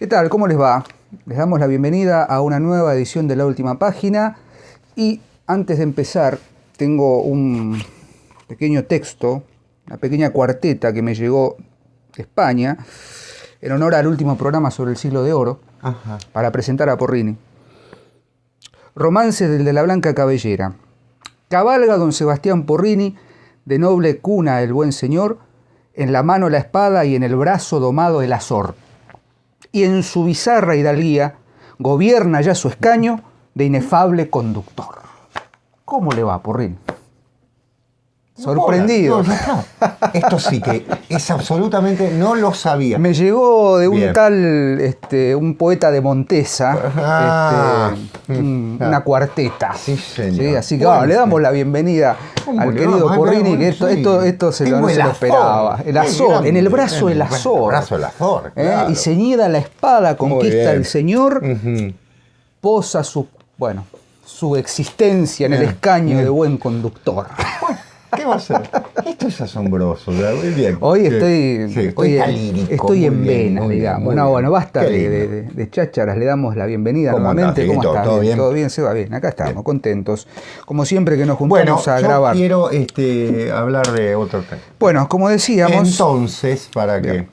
¿Qué tal? ¿Cómo les va? Les damos la bienvenida a una nueva edición de La Última Página y antes de empezar tengo un pequeño texto, una pequeña cuarteta que me llegó de España en honor al último programa sobre el Siglo de Oro. Ajá. Para presentar a Porrini. Romance del de la Blanca Cabellera. Cabalga don Sebastián Porrini, de noble cuna el buen señor, en la mano la espada y en el brazo domado el azor. Y en su bizarra hidalguía gobierna ya su escaño de inefable conductor. ¿Cómo le va, Porrini? Sorprendido. No, esto sí que es absolutamente, no lo sabía. Me llegó de un tal, un poeta de Montesa, una cuarteta. Sí, señor. ¿Sí? Así que le damos la bienvenida al querido Porrini, que esto no se lo esperaba. El azor, en el brazo el azor. El brazo del azor, claro. Y ceñida la espada, conquista el señor, posa su existencia en el escaño de buen conductor. ¿Qué va a ser? Esto es asombroso. Muy bien. Hoy estoy en bien, vena, digamos. No, bueno, basta de chácharas. Le damos la bienvenida nuevamente. ¿Cómo está? ¿Todo bien? ¿Todo bien? Se va bien. Acá estamos, contentos. Como siempre que nos juntamos a grabar. Quiero hablar de otro tema. Bueno, como decíamos... Entonces, ¿para qué?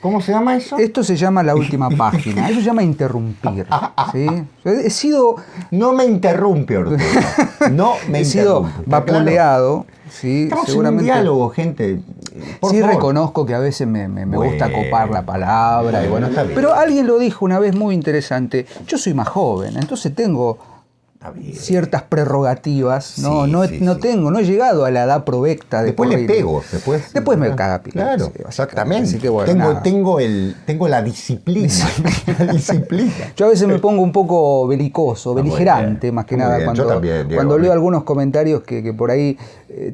¿Cómo se llama eso? Esto se llama La Última Página. Eso se llama interrumpir. ¿Sí? He sido... No me interrumpe, Ortega. No me interrumpe. He sido vapuleado. Claro. Sí, estamos seguramente, en un diálogo, gente. Por sí, favor. Reconozco que a veces me gusta copar la palabra. Bueno, pero alguien lo dijo una vez muy interesante. Yo soy más joven, entonces tengo ciertas prerrogativas. No he llegado a la edad provecta de después Porrini. Le pego. Después me caga pila. Claro, sí, exactamente. Así que, bueno, tengo la disciplina. La disciplina. Yo a veces me pongo un poco belicoso, beligerante, más que nada, cuando leo algunos comentarios que por ahí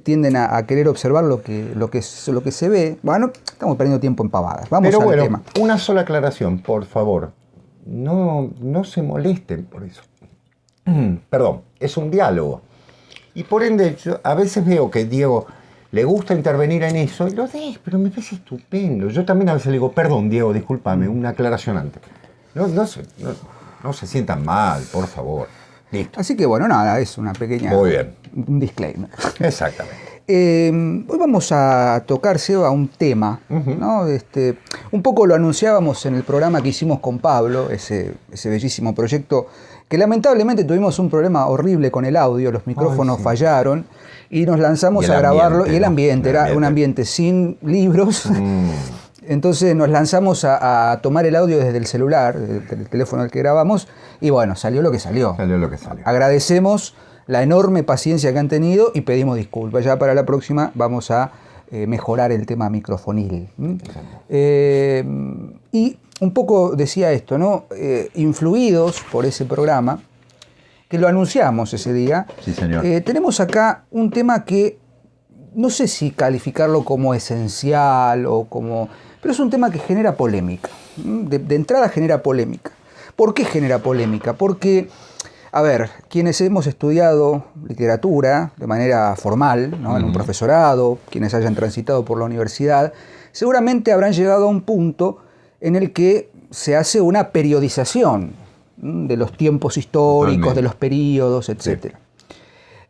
tienden a querer observar lo que se ve. Bueno, estamos perdiendo tiempo en pavadas. Vamos al tema. Una sola aclaración, por favor. No se molesten por eso. Perdón, es un diálogo. Y por ende, yo a veces veo que Diego le gusta intervenir en eso, y lo dejo, pero me parece estupendo. Yo también a veces le digo, perdón, Diego, discúlpame, una aclaración antes. No se sientan mal, por favor. Listo. Así que bueno, nada, es una pequeña... Muy bien. Un disclaimer. Exactamente. Hoy vamos a tocar, Seba, un tema, ¿no? Un poco lo anunciábamos en el programa que hicimos con Pablo, ese bellísimo proyecto, que lamentablemente tuvimos un problema horrible con el audio, los micrófonos fallaron, y nos lanzamos a grabarlo, y el ambiente era un ambiente sin libros, entonces nos lanzamos a tomar el audio desde el celular, desde el teléfono al que grabamos, y bueno, salió lo que salió. Agradecemos la enorme paciencia que han tenido y pedimos disculpas. Ya para la próxima vamos a mejorar el tema microfonil. Y un poco decía esto, ¿no? Influidos por ese programa, que lo anunciamos ese día, sí, señor. Tenemos acá un tema que no sé si calificarlo como esencial o como... pero es un tema que genera polémica. De entrada genera polémica. ¿Por qué genera polémica? Porque... a ver, quienes hemos estudiado literatura de manera formal, ¿no? En un profesorado, quienes hayan transitado por la universidad, seguramente habrán llegado a un punto en el que se hace una periodización de los tiempos históricos, de los períodos, etc.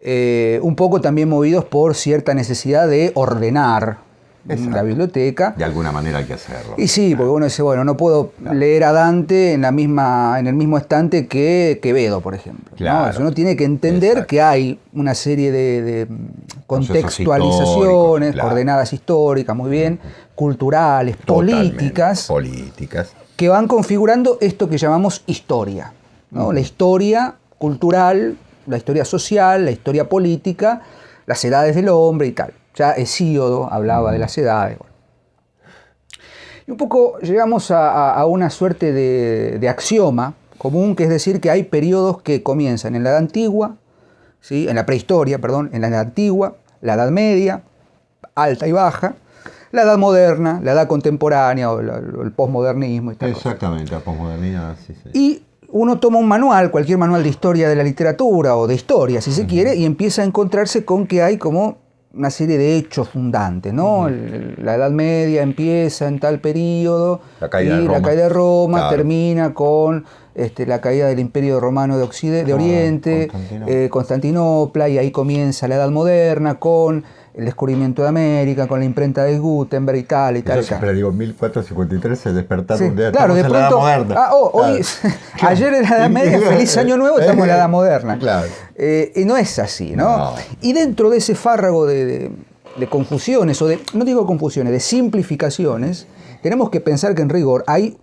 Sí. Un poco también movidos por cierta necesidad de ordenar la biblioteca. De alguna manera hay que hacerlo. Y sí, porque uno dice, bueno, no puedo leer a Dante en el mismo estante que Quevedo, por ejemplo. Claro. ¿no? Uno tiene que entender que hay una serie de contextualizaciones, coordenadas históricas, muy bien, culturales, políticas, que van configurando esto que llamamos historia, ¿no? La historia cultural, la historia social, la historia política, las edades del hombre y tal. Ya Hesíodo hablaba de las edades. Bueno. Y un poco llegamos a una suerte de axioma común, que es decir que hay periodos que comienzan en la Edad Antigua, ¿sí? En la prehistoria, perdón, en la Edad Antigua, la Edad Media, alta y baja, la Edad Moderna, la Edad Contemporánea o el posmodernismo y tal. Exactamente, la posmodernidad, sí. Y uno toma un manual, cualquier manual de historia de la literatura o de historia, si se quiere, y empieza a encontrarse con que hay como una serie de hechos fundantes, ¿no? La Edad Media empieza en tal periodo la caída de Roma claro. termina con la caída del Imperio Romano de Oriente, Constantinopla, y ahí comienza la Edad Moderna con el descubrimiento de América, con la imprenta de Gutenberg y tal y tal. Yo siempre digo, 1453 se despertaron un día, claro, estamos de pronto, en la Edad Moderna. Hoy, ayer era la Edad Media, feliz año nuevo, estamos en la Edad Moderna. Claro. Y no es así, ¿no? Y dentro de ese fárrago de confusiones, no digo confusiones, de simplificaciones, tenemos que pensar que en rigor hay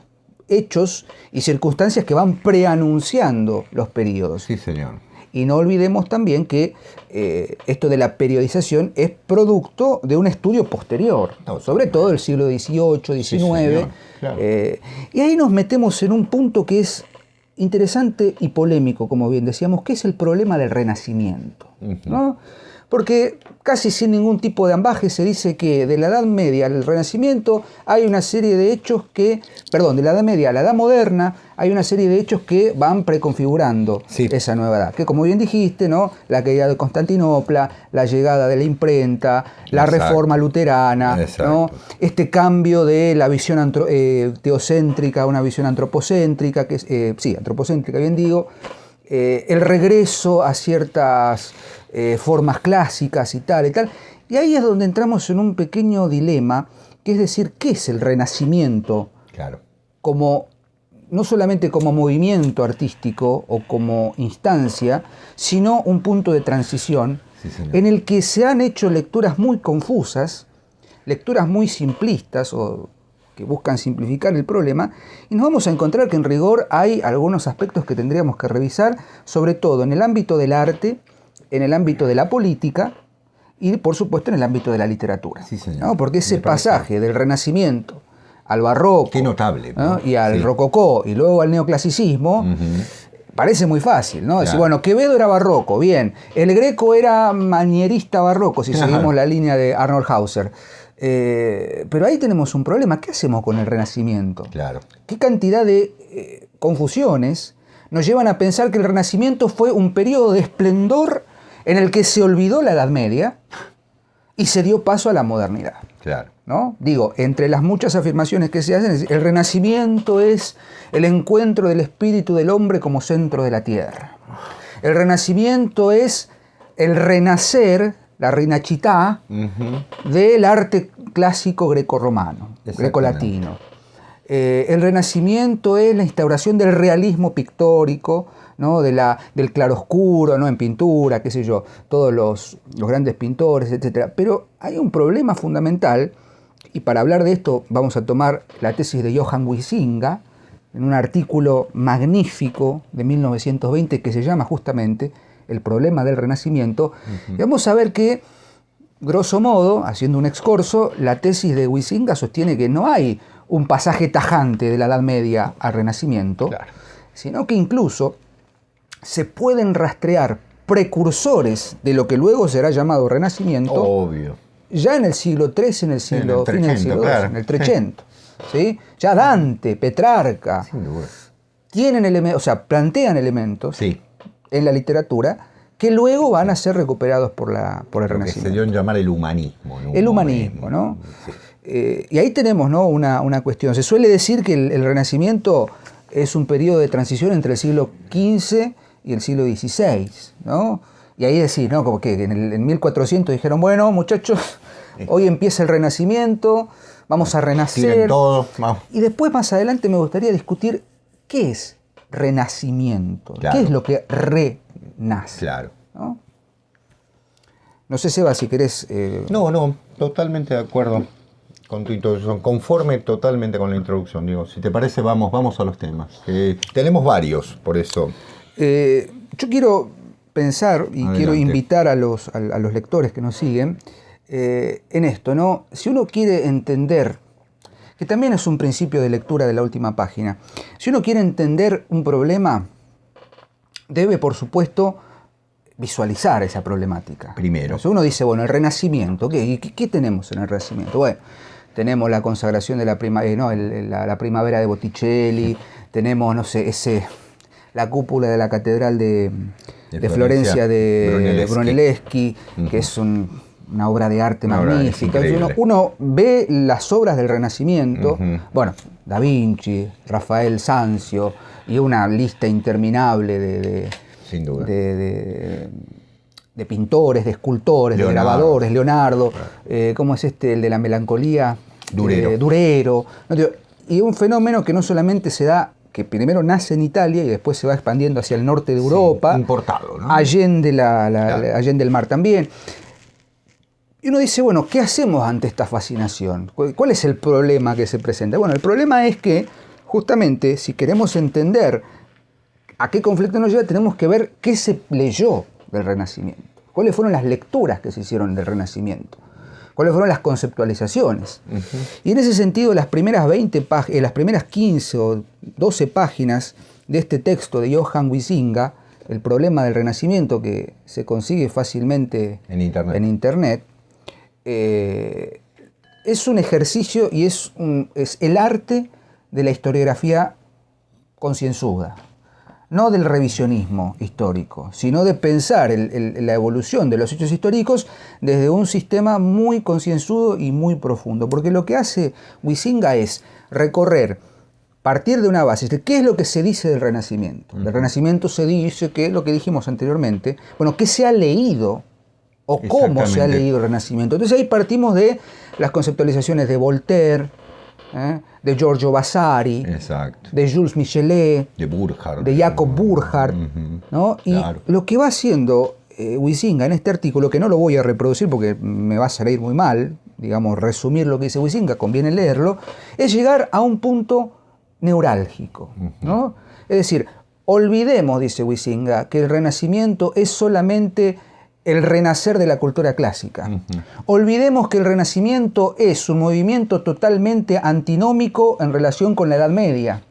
hechos y circunstancias que van preanunciando los periodos. Sí, señor. Y no olvidemos también que esto de la periodización es producto de un estudio posterior, sobre todo del siglo XVIII, XIX. Sí, claro. Y ahí nos metemos en un punto que es interesante y polémico, como bien decíamos, que es el problema del Renacimiento, ¿no? Porque casi sin ningún tipo de ambaje se dice que de la Edad Media al Renacimiento hay una serie de hechos de la Edad Media a la Edad Moderna hay una serie de hechos que van preconfigurando esa nueva edad. Que como bien dijiste, ¿no? La caída de Constantinopla, la llegada de la imprenta, la reforma luterana, ¿no? Este cambio de la visión teocéntrica a una visión antropocéntrica, antropocéntrica, bien digo, el regreso a ciertas formas clásicas y tal y tal. Y ahí es donde entramos en un pequeño dilema, que es decir, ¿qué es el Renacimiento? Claro. No solamente como movimiento artístico o como instancia, sino un punto de transición en el que se han hecho lecturas muy confusas, lecturas muy simplistas o que buscan simplificar el problema, y nos vamos a encontrar que en rigor hay algunos aspectos que tendríamos que revisar, sobre todo en el ámbito del arte, en el ámbito de la política y, por supuesto, en el ámbito de la literatura. Sí, señor. ¿No? Porque ese pasaje del Renacimiento al Barroco, qué notable, ¿no? Y al Rococó y luego al Neoclasicismo, parece muy fácil, ¿no? Decir, bueno, Quevedo era barroco, bien. El Greco era manierista barroco, si seguimos la línea de Arnold Hauser. Pero ahí tenemos un problema. ¿Qué hacemos con el Renacimiento? Claro. ¿Qué cantidad de confusiones nos llevan a pensar que el Renacimiento fue un periodo de esplendor en el que se olvidó la Edad Media y se dio paso a la modernidad? Claro. ¿No? Digo, entre las muchas afirmaciones que se hacen, el Renacimiento es el encuentro del espíritu del hombre como centro de la tierra. El Renacimiento es el renacer, la rinachitá, del arte clásico grecorromano, grecolatino. El Renacimiento es la instauración del realismo pictórico, ¿no? Del claroscuro, ¿no? En pintura, qué sé yo, todos los grandes pintores, etc. Pero hay un problema fundamental, y para hablar de esto vamos a tomar la tesis de Johann Huizinga, en un artículo magnífico de 1920 que se llama justamente El problema del Renacimiento, y vamos a ver que, grosso modo, haciendo un excurso, la tesis de Huizinga sostiene que no hay un pasaje tajante de la Edad Media al Renacimiento, sino que incluso se pueden rastrear precursores de lo que luego será llamado Renacimiento. Obvio. Ya en el siglo III, fin del siglo II, en el Trecento. ¿Sí? Ya Dante, Petrarca, tienen plantean elementos en la literatura que luego van a ser recuperados por el Renacimiento. Que se dio en llamar el humanismo. El humanismo, ¿no? Y ahí tenemos, ¿no? una cuestión. Se suele decir que el Renacimiento es un periodo de transición entre el siglo XV y el siglo XVI, ¿no? Y ahí decir, ¿no? Como que en 1400 dijeron, bueno, muchachos, hoy empieza el Renacimiento, vamos a renacer. Todo, vamos. Y después, más adelante, me gustaría discutir qué es renacimiento, qué es lo que renace. Claro. No sé, Seba, si querés... No, totalmente de acuerdo con tu introducción, conforme totalmente con la introducción. Digo, si te parece, vamos a los temas. Tenemos varios, por eso. Yo quiero pensar y quiero invitar a los lectores que nos siguen en esto, ¿no? Si uno quiere entender, que también es un principio de lectura de la última página, si uno quiere entender un problema, debe, por supuesto, visualizar esa problemática. Primero. Entonces uno dice, bueno, el Renacimiento, ¿qué tenemos en el Renacimiento? Bueno, tenemos la consagración de la primavera de Botticelli, tenemos, no sé, la cúpula de la catedral de Florencia de Brunelleschi, que es un una obra de arte Una obra, es magnífica. increíble. Uno ve las obras del Renacimiento, bueno, Da Vinci, Rafael Sanzio, y una lista interminable Sin duda. de pintores, de escultores, de Leonardo. grabadores, Leonardo, ¿cómo es el de la melancolía? Durero. Durero. No, digo, y un fenómeno que no solamente se da, que primero nace en Italia y después se va expandiendo hacia el norte de Europa, importado, ¿no? allende, Claro. allende el mar también. Y uno dice, bueno, ¿qué hacemos ante esta fascinación? ¿Cuál es el problema que se presenta? Bueno, el problema es que, justamente, si queremos entender a qué conflicto nos lleva, tenemos que ver qué se leyó del Renacimiento. ¿Cuáles fueron las lecturas que se hicieron del Renacimiento? ¿Cuáles fueron las conceptualizaciones? Y en ese sentido, las primeras 15 o 12 páginas de este texto de Johann Huizinga, El problema del Renacimiento, que se consigue fácilmente En Internet. Es un ejercicio y es el arte de la historiografía concienzuda, no del revisionismo histórico, sino de pensar la evolución de los hechos históricos desde un sistema muy concienzudo y muy profundo. Porque lo que hace Huizinga es recorrer, partir de una base, de qué es lo que se dice del Renacimiento. Del Renacimiento se dice que, lo que dijimos anteriormente, bueno, qué se ha leído o cómo se ha leído el Renacimiento. Entonces ahí partimos de las conceptualizaciones de Voltaire, de Giorgio Vasari, Exacto. de Jules Michelet, De Burckhardt. de Jacob Burckhardt, ¿no? Y Claro. lo que va haciendo Huizinga en este artículo, que no lo voy a reproducir porque me va a salir muy mal, digamos, resumir lo que dice Huizinga, conviene leerlo, es llegar a un punto neurálgico, ¿no? Es decir, olvidemos, dice Huizinga, que el Renacimiento es solamente el renacer de la cultura clásica. Olvidemos que el Renacimiento es un movimiento totalmente antinómico en relación con la Edad Media.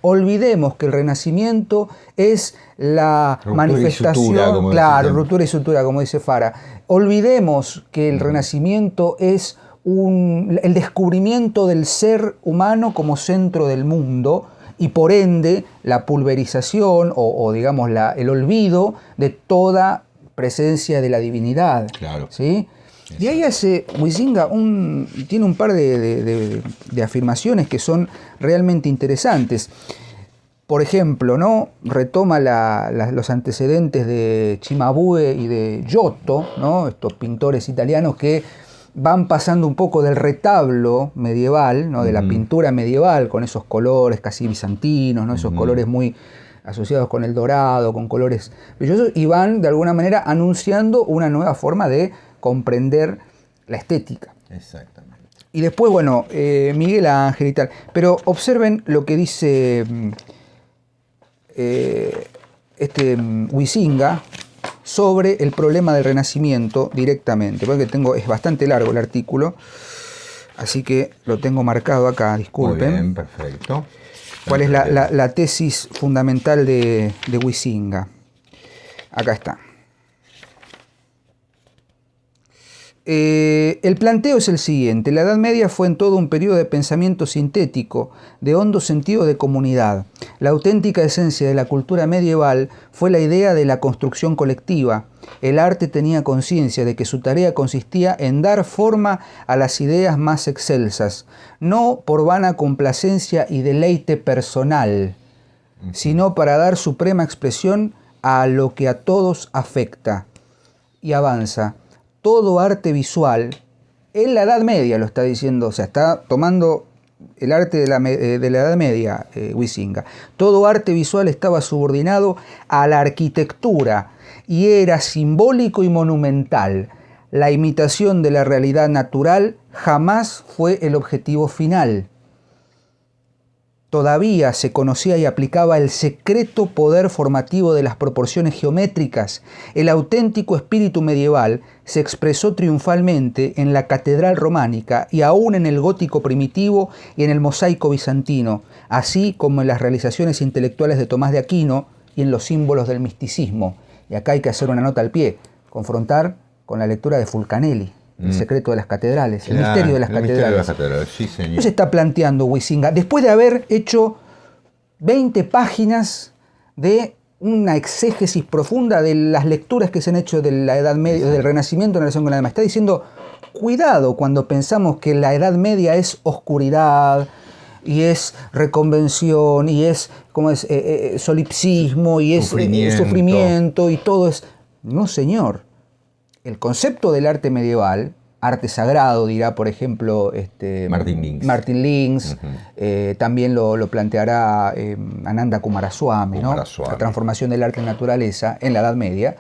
Olvidemos que el Renacimiento es la Ruptura y manifestación, sutura, como claro, dice. ruptura y sutura, como dice Fara. Olvidemos que el Renacimiento es el descubrimiento del ser humano como centro del mundo y por ende la pulverización o digamos el olvido de toda presencia de la divinidad. Claro. ¿Sí? De ahí hace Huizinga tiene un par de afirmaciones que son realmente interesantes. Por ejemplo, ¿no? Retoma los antecedentes de Cimabue y de Giotto, ¿no? Estos pintores italianos que van pasando un poco del retablo medieval, ¿no? De la pintura medieval, con esos colores casi bizantinos, ¿no? Esos colores muy asociados con el dorado, con colores brillosos, y van de alguna manera anunciando una nueva forma de comprender la estética. Exactamente. Y después, bueno, Miguel Ángel y tal. Pero observen lo que dice Huizinga sobre el problema del Renacimiento directamente. Porque es bastante largo el artículo, así que lo tengo marcado acá, disculpen. Muy bien, perfecto. ¿Cuál es la tesis fundamental de Huizinga? Acá está. El planteo es el siguiente. La Edad Media fue en todo un periodo de pensamiento sintético, de hondo sentido de comunidad. La auténtica esencia de la cultura medieval fue la idea de la construcción colectiva. El arte tenía conciencia de que su tarea consistía en dar forma a las ideas más excelsas, no por vana complacencia y deleite personal, sino para dar suprema expresión a lo que a todos afecta. Y avanza. Todo arte visual, en la Edad Media lo está diciendo, o sea, está tomando el arte de la Edad Media, Huizinga. Todo arte visual estaba subordinado a la arquitectura y era simbólico y monumental. La imitación de la realidad natural jamás fue el objetivo final. Todavía se conocía y aplicaba el secreto poder formativo de las proporciones geométricas. El auténtico espíritu medieval se expresó triunfalmente en la catedral románica y aún en el gótico primitivo y en el mosaico bizantino, así como en las realizaciones intelectuales de Tomás de Aquino y en los símbolos del misticismo. Y acá hay que hacer una nota al pie, confrontar con la lectura de Fulcanelli. El secreto de las catedrales, el misterio de las catedrales. Sí, señor. Eso se está planteando Huizinga, después de haber hecho 20 páginas de una exégesis profunda de las lecturas que se han hecho de la Edad Media, del Renacimiento en relación con la Edad Media. Está diciendo, cuidado cuando pensamos que la Edad Media es oscuridad, y es reconvención, y es, solipsismo, y es sufrimiento, y todo es... No, señor. El concepto del arte medieval, arte sagrado, dirá, por ejemplo, Martin Links, también lo planteará Ananda Coomaraswamy, ¿no? La transformación del arte en naturaleza en la Edad Media,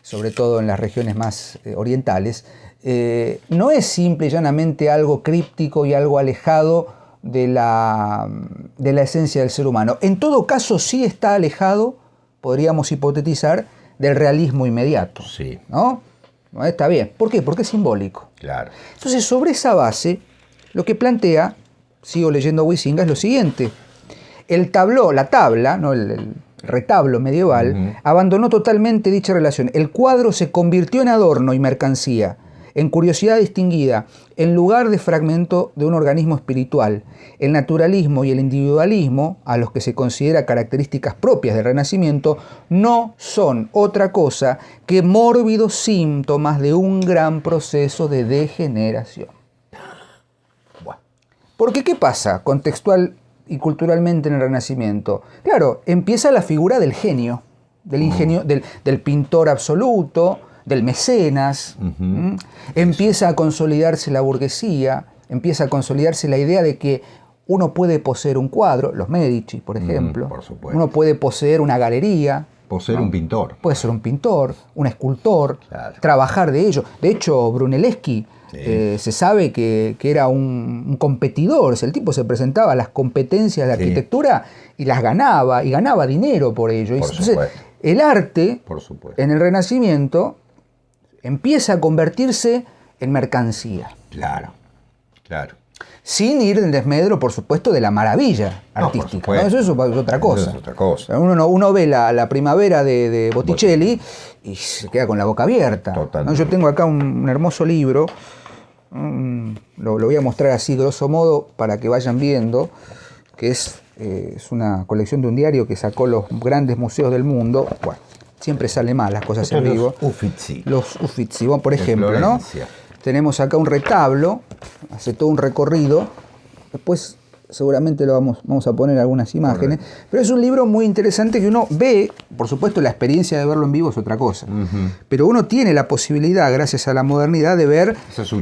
sobre todo en las regiones más orientales, no es simple y llanamente algo críptico y algo alejado de la esencia del ser humano. En todo caso, sí está alejado, podríamos hipotetizar, del realismo inmediato. Sí. ¿No? Está bien. ¿Por qué? Porque es simbólico. Claro. Entonces, sobre esa base, lo que plantea, sigo leyendo a Huizinga, es lo siguiente. La tabla, ¿no? el retablo medieval, abandonó totalmente dicha relación. El cuadro se convirtió en adorno y mercancía, en curiosidad distinguida, en lugar de fragmento de un organismo espiritual. El naturalismo y el individualismo, a los que se considera características propias del Renacimiento, no son otra cosa que mórbidos síntomas de un gran proceso de degeneración. Bueno. Porque, ¿qué pasa contextual y culturalmente en el Renacimiento? Claro, empieza la figura del genio, del ingenio, del pintor absoluto, del mecenas, empieza a consolidarse la burguesía, empieza a consolidarse la idea de que uno puede poseer un cuadro, los Medici, por ejemplo, por supuesto. Uno puede poseer una galería, poseer un pintor. Puede ser un pintor, un escultor, claro. Trabajar de ello. De hecho, Brunelleschi se sabe que era un competidor, el tipo se presentaba a las competencias de arquitectura y las ganaba, y ganaba dinero por ello. Entonces, el arte, en el Renacimiento, empieza a convertirse en mercancía. Claro, claro. Sin ir en desmedro, por supuesto, de la maravilla artística. ¿No? Eso es otra cosa. Eso es otra cosa. Uno ve la primavera de Botticelli y se queda con la boca abierta. ¿No? Yo tengo acá un hermoso libro, lo voy a mostrar así, grosso modo, para que vayan viendo, que es una colección de un diario que sacó los grandes museos del mundo. Bueno, siempre sale mal las cosas en vivo. Los Uffizi, por ejemplo, ¿no? Tenemos acá un retablo, hace todo un recorrido. Después seguramente vamos a poner algunas imágenes. Pero es un libro muy interesante que uno ve, por supuesto la experiencia de verlo en vivo es otra cosa. Pero uno tiene la posibilidad, gracias a la modernidad, de ver... Eso es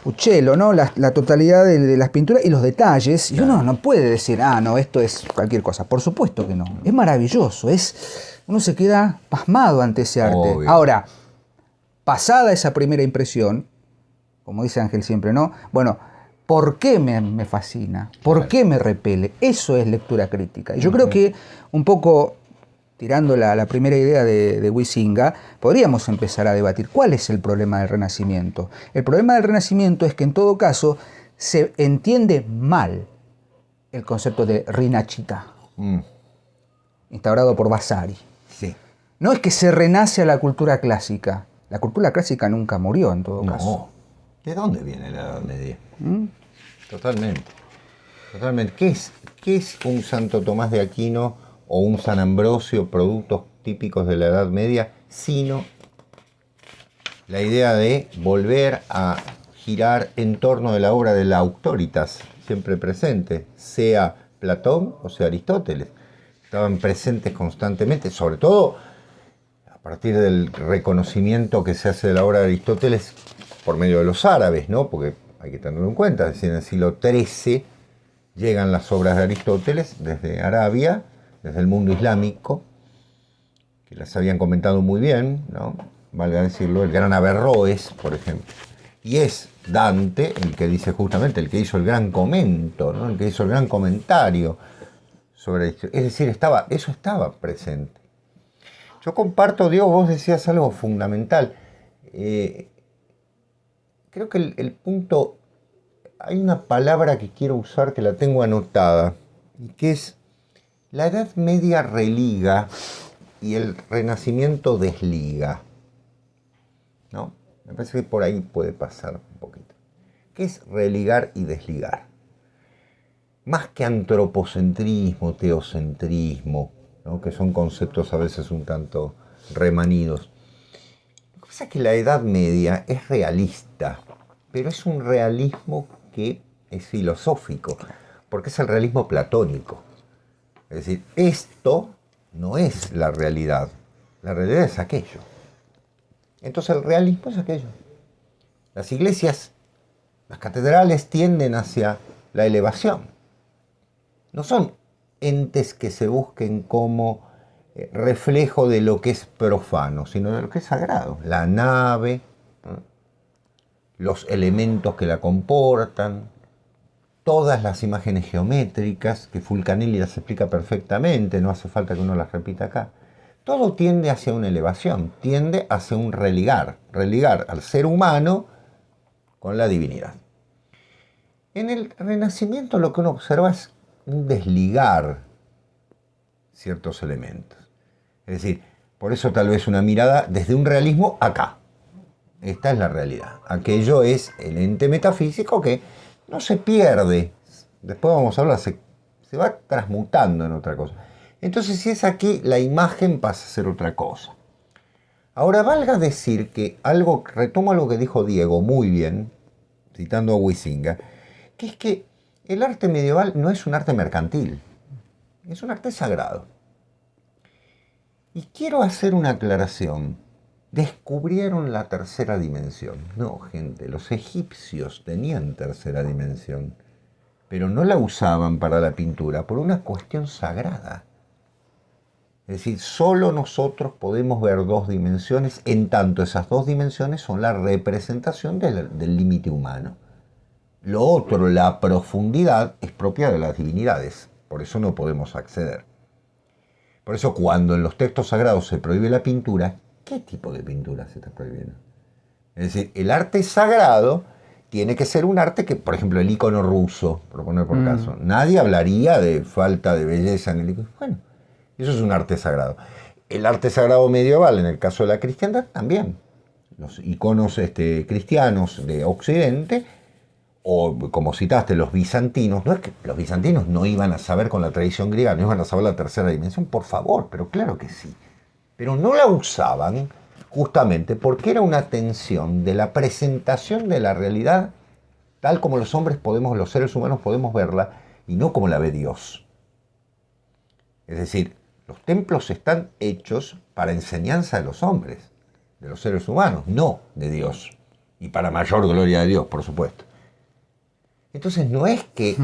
Uccello, ¿no? La totalidad de las pinturas y los detalles. Y uno no puede decir, no, esto es cualquier cosa. Por supuesto que no. Es maravilloso. Uno se queda pasmado ante ese arte. Obvio. Ahora, pasada esa primera impresión, como dice Ángel siempre, ¿no? Bueno, ¿por qué me fascina? ¿Por qué me repele? Eso es lectura crítica. Y yo creo que un poco, tirando la primera idea de Huizinga, podríamos empezar a debatir cuál es el problema del Renacimiento. El problema del Renacimiento es que en todo caso se entiende mal el concepto de Rinascita, instaurado por Vasari. Sí. No es que se renace a la cultura clásica. La cultura clásica nunca murió en todo caso. ¿De dónde viene la Edad Media? Totalmente. ¿Qué es un Santo Tomás de Aquino o un San Ambrosio, productos típicos de la Edad Media, sino la idea de volver a girar en torno de la obra de la auctoritas, siempre presente, sea Platón o sea Aristóteles? Estaban presentes constantemente, sobre todo a partir del reconocimiento que se hace de la obra de Aristóteles por medio de los árabes, ¿no? Porque hay que tenerlo en cuenta, es decir, en el siglo XIII llegan las obras de Aristóteles desde Arabia, desde el mundo islámico, que las habían comentado muy bien, ¿no? Valga decirlo, el gran Averroes, por ejemplo. Y es Dante el que dice justamente, el que hizo el gran comento, ¿no? El que hizo el gran comentario sobre esto. Es decir, eso estaba presente. Yo comparto, Diego, vos decías algo fundamental. Creo que el punto, hay una palabra que quiero usar que la tengo anotada, y que es la Edad Media religa y el Renacimiento desliga, ¿no? Me parece que por ahí puede pasar un poquito. ¿Qué es religar y desligar? Más que antropocentrismo, teocentrismo, ¿no? Que son conceptos a veces un tanto remanidos. Lo que pasa es que la Edad Media es realista, pero es un realismo que es filosófico, porque es el realismo platónico. Es decir, esto no es la realidad es aquello. Entonces el realismo es aquello. Las iglesias, las catedrales tienden hacia la elevación. No son entes que se busquen como reflejo de lo que es profano, sino de lo que es sagrado. La nave, ¿no? Los elementos que la comportan, todas las imágenes geométricas, que Fulcanelli las explica perfectamente, no hace falta que uno las repita acá. Todo tiende hacia una elevación, tiende hacia un religar al ser humano con la divinidad. En el Renacimiento lo que uno observa es un desligar ciertos elementos. Es decir, por eso tal vez una mirada desde un realismo acá. Esta es la realidad. Aquello es el ente metafísico que no se pierde. Después vamos a hablar, se va transmutando en otra cosa. Entonces, si es aquí, la imagen pasa a ser otra cosa. Ahora, valga decir que retomo algo que dijo Diego muy bien, citando a Huizinga, que es que el arte medieval no es un arte mercantil, es un arte sagrado. Y quiero hacer una aclaración. Descubrieron la tercera dimensión. No, gente, los egipcios tenían tercera dimensión, pero no la usaban para la pintura por una cuestión sagrada. Es decir, solo nosotros podemos ver dos dimensiones, en tanto esas dos dimensiones son la representación del límite humano. Lo otro, la profundidad, es propia de las divinidades, por eso no podemos acceder. Por eso cuando en los textos sagrados se prohíbe la pintura, ¿qué tipo de pintura se está prohibiendo? Es decir, el arte sagrado tiene que ser un arte que, por ejemplo, el icono ruso, por poner por caso, nadie hablaría de falta de belleza en el icono. Bueno, eso es un arte sagrado. El arte sagrado medieval, en el caso de la cristiandad, también. Los iconos cristianos de Occidente, o como citaste, los bizantinos, no es que los bizantinos no iban a saber con la tradición griega, no iban a saber la tercera dimensión, por favor, pero claro que sí. Pero no la usaban justamente porque era una tensión de la presentación de la realidad tal como los seres humanos podemos verla y no como la ve Dios. Es decir, los templos están hechos para enseñanza de los hombres, de los seres humanos, no de Dios. Y para mayor gloria de Dios, por supuesto. Entonces no es que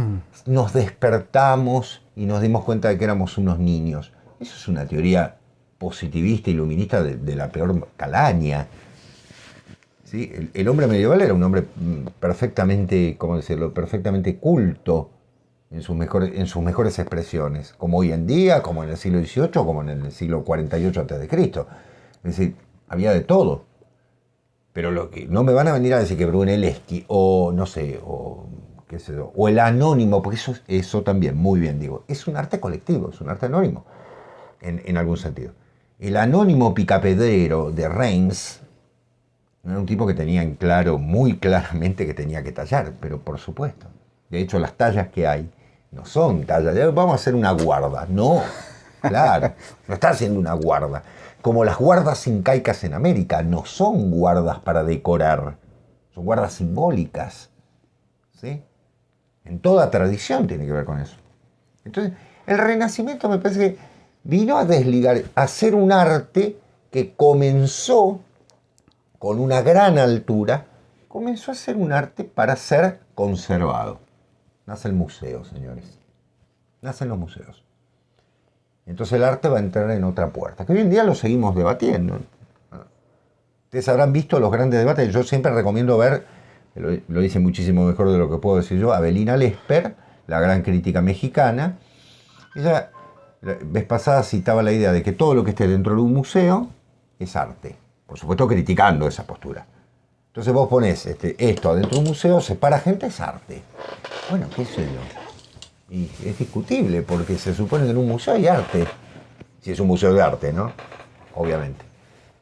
nos despertamos y nos dimos cuenta de que éramos unos niños. Eso es una teoría positivista, iluminista de la peor calaña. ¿Sí? El hombre medieval era un hombre perfectamente, ¿cómo decirlo?, perfectamente culto en sus mejores expresiones, como hoy en día, como en el siglo XVIII, como en el siglo 48 a.C. Es decir, había de todo. Pero lo que no me van a venir a decir que Brunelleschi, o no sé, o qué sé yo, o el anónimo, porque eso también, muy bien digo, es un arte colectivo, es un arte anónimo, en algún sentido. El anónimo picapedrero de Reims era un tipo que tenía en claro, muy claramente, que tenía que tallar, pero por supuesto. De hecho, las tallas que hay no son tallas de vamos a hacer una guarda. No, claro, no está haciendo una guarda. Como las guardas incaicas en América, no son guardas para decorar, son guardas simbólicas. ¿Sí? En toda tradición tiene que ver con eso. Entonces, el Renacimiento me parece que vino a desligar, a hacer un arte que comenzó con una gran altura, comenzó a ser un arte para ser conservado. Nace el museo, señores. Nacen los museos. Entonces el arte va a entrar en otra puerta, que hoy en día lo seguimos debatiendo. Ustedes habrán visto los grandes debates. Yo siempre recomiendo ver, lo dice muchísimo mejor de lo que puedo decir yo, Avelina Lesper, la gran crítica mexicana. Ella, la vez pasada, citaba la idea de que todo lo que esté dentro de un museo es arte. Por supuesto, criticando esa postura. Entonces vos ponés esto adentro de un museo, separa gente, es arte. Bueno, qué sé yo. Y es discutible, porque se supone que en un museo hay arte. Si es un museo de arte, ¿no? Obviamente.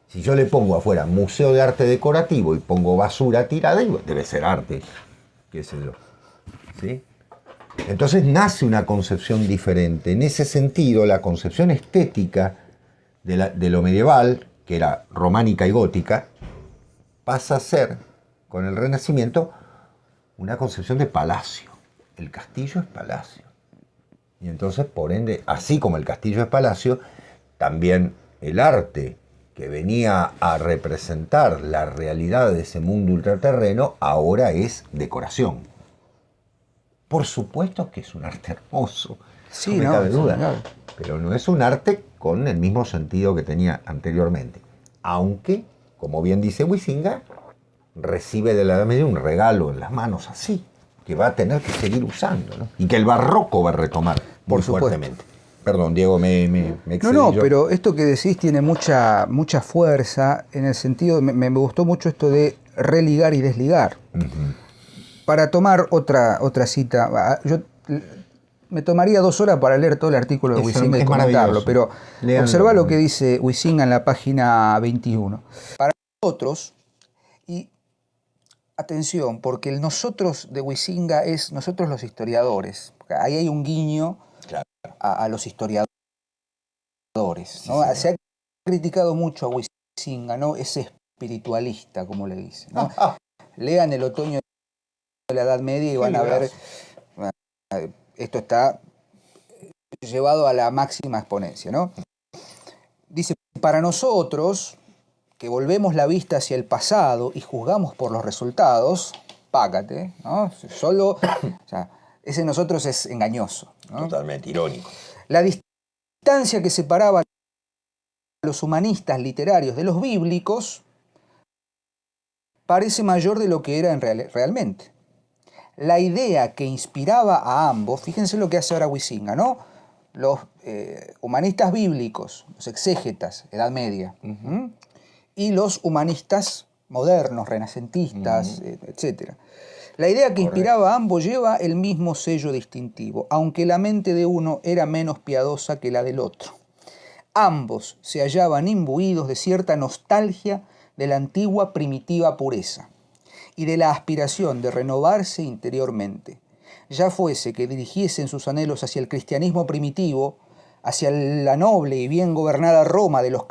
Si yo le pongo afuera museo de arte decorativo y pongo basura tirada, debe ser arte. Qué sé yo. ¿Sí? Entonces nace una concepción diferente. En ese sentido, la concepción estética de lo medieval, que era románica y gótica, pasa a ser, con el Renacimiento, una concepción de palacio. El castillo es palacio. Y entonces, por ende, así como el castillo es palacio, también el arte que venía a representar la realidad de ese mundo ultraterreno, ahora es decoración. Por supuesto que es un arte hermoso, Sí, no me no, cabe sí, duda, claro. pero no es un arte con el mismo sentido que tenía anteriormente. Aunque, como bien dice Huizinga, recibe de la Edad Media un regalo en las manos así, que va a tener que seguir usando, ¿no? Y que el barroco va a retomar muy Por supuesto. fuertemente. Perdón, Diego, me No, excedí no, yo. pero esto que decís tiene mucha fuerza en el sentido, me gustó mucho esto de religar y desligar. Para tomar otra cita, yo me tomaría 2 horas para leer todo el artículo de Huizinga y Es comentarlo, maravilloso. pero Léanlo. observa lo que dice Huizinga en la página 21. Para nosotros, y atención, porque el nosotros de Huizinga es nosotros los historiadores, ahí hay un guiño Claro. a los historiadores, Sí, ¿no? señor. Se ha criticado mucho a Huizinga, ¿no? Es espiritualista, como le dicen, ¿no? Lean El otoño de la Edad Media y van a ver, esto está llevado a la máxima exponencia, ¿no? Dice, para nosotros, que volvemos la vista hacia el pasado y juzgamos por los resultados, págate, ¿no? Solo, o sea, ese nosotros es engañoso, ¿no? Totalmente irónico. La distancia que separaba a los humanistas literarios de los bíblicos parece mayor de lo que era realmente. La idea que inspiraba a ambos, fíjense lo que hace ahora Huizinga, ¿no? Los humanistas bíblicos, los exégetas, Edad Media, y los humanistas modernos, renacentistas, etc. La idea que inspiraba a ambos lleva el mismo sello distintivo, aunque la mente de uno era menos piadosa que la del otro. Ambos se hallaban imbuidos de cierta nostalgia de la antigua primitiva pureza y de la aspiración de renovarse interiormente, ya fuese que dirigiesen sus anhelos hacia el cristianismo primitivo, hacia la noble y bien gobernada Roma de los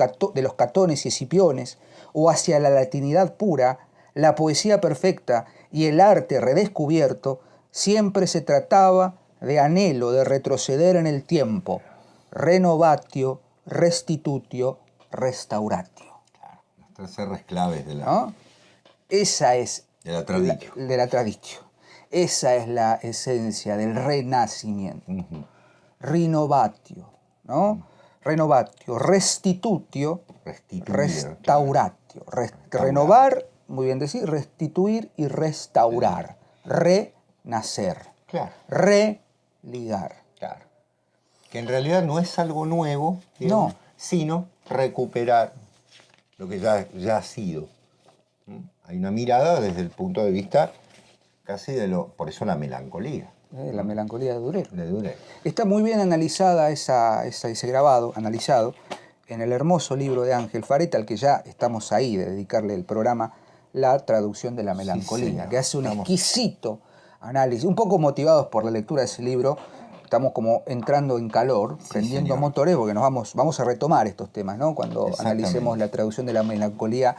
Catones y Escipiones, o hacia la latinidad pura, la poesía perfecta y el arte redescubierto, siempre se trataba de anhelo de retroceder en el tiempo, renovatio, restitutio, restauratio. Claro, las 3 R's claves de la, ¿no? Esa es de la traditio. de la traditio. Esa es la esencia del renacimiento. Renovatio, ¿no? Renovatio, restitutio, restauratio. Renovar, muy bien decir, restituir y restaurar. Renacer. Claro. Religar. Claro. Que en realidad no es algo nuevo, digamos, No. sino recuperar lo que ya ha sido. Hay una mirada desde el punto de vista casi por eso la melancolía. La melancolía de Durero. De Durero. Está muy bien analizada ese grabado, analizado, en el hermoso libro de Ángel Fareta, al que ya estamos ahí, de dedicarle el programa, La traducción de la melancolía, Sí, que hace un exquisito análisis, un poco motivados por la lectura de ese libro. Estamos como entrando en calor, prendiendo señor. motores, porque vamos a retomar estos temas, ¿no? Cuando analicemos la traducción de la melancolía,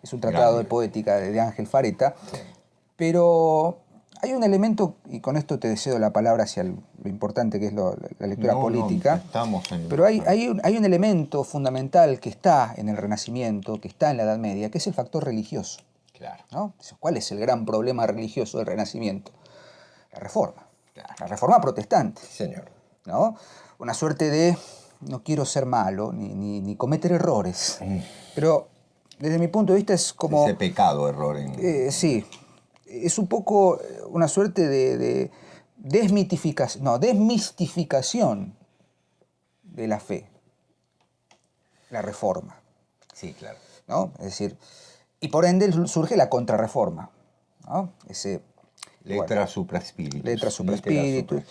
es un tratado Grande. de poética de Ángel Fareta. Sí. Pero hay un elemento, y con esto te cedo la palabra hacia lo importante que es la lectura política, pero hay un elemento fundamental que está en el Renacimiento, que está en la Edad Media, que es el factor religioso. Claro. ¿No? ¿Cuál es el gran problema religioso del Renacimiento? La Reforma. Claro. La Reforma protestante. Sí, señor. ¿No? Una suerte de no quiero ser malo, ni cometer errores. Pero desde mi punto de vista es como... Ese pecado, error. Sí, es un poco una suerte de desmistificación de la fe, la Reforma. Sí, claro. ¿No? Es decir, y por ende surge la contrarreforma, ¿no? Letra supra spiritus. Letra supra spiritus.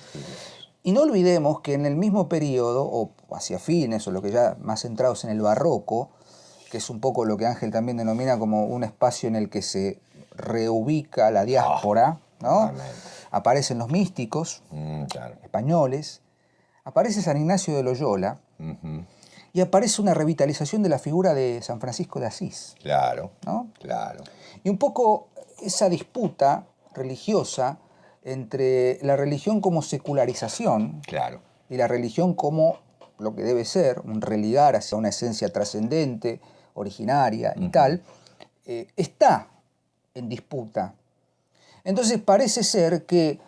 Y no olvidemos que en el mismo periodo, o hacia fines, o lo que ya más centrados en el barroco, que es un poco lo que Ángel también denomina como un espacio en el que se reubica la diáspora, ¿no? aparecen los místicos Claro. españoles, aparece San Ignacio de Loyola y aparece una revitalización de la figura de San Francisco de Asís. Claro, ¿No? claro. Y un poco esa disputa religiosa entre la religión como secularización Claro. y la religión como lo que debe ser, un religar hacia una esencia trascendente, originaria y tal, está en disputa. Entonces parece ser que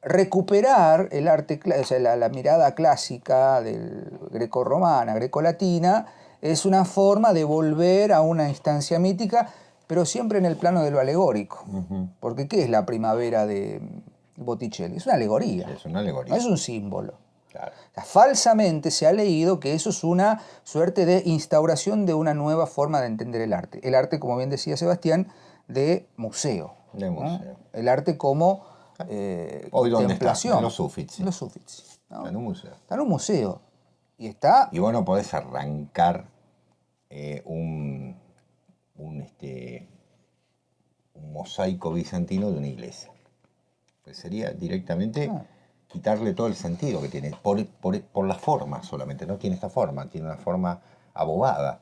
recuperar el arte, o sea, la mirada clásica del greco-romana, greco-latina, es una forma de volver a una instancia mítica, pero siempre en el plano de lo alegórico. Porque ¿qué es la primavera de Botticelli? Es una alegoría. Es una alegoría. No es un símbolo. Claro. O sea, falsamente se ha leído que eso es una suerte de instauración de una nueva forma de entender el arte. El arte, como bien decía Sebastián, de museo. De ¿no? museo. El arte como Hoy, ¿dónde está? contemplación. En los Uffizi. En los Uffizi, ¿no? Está en un museo. Está en un museo. Y está... Y vos no podés arrancar un mosaico bizantino de una iglesia. Pues sería directamente quitarle todo el sentido que tiene. Por la forma solamente. No tiene esta forma. Tiene una forma abobada.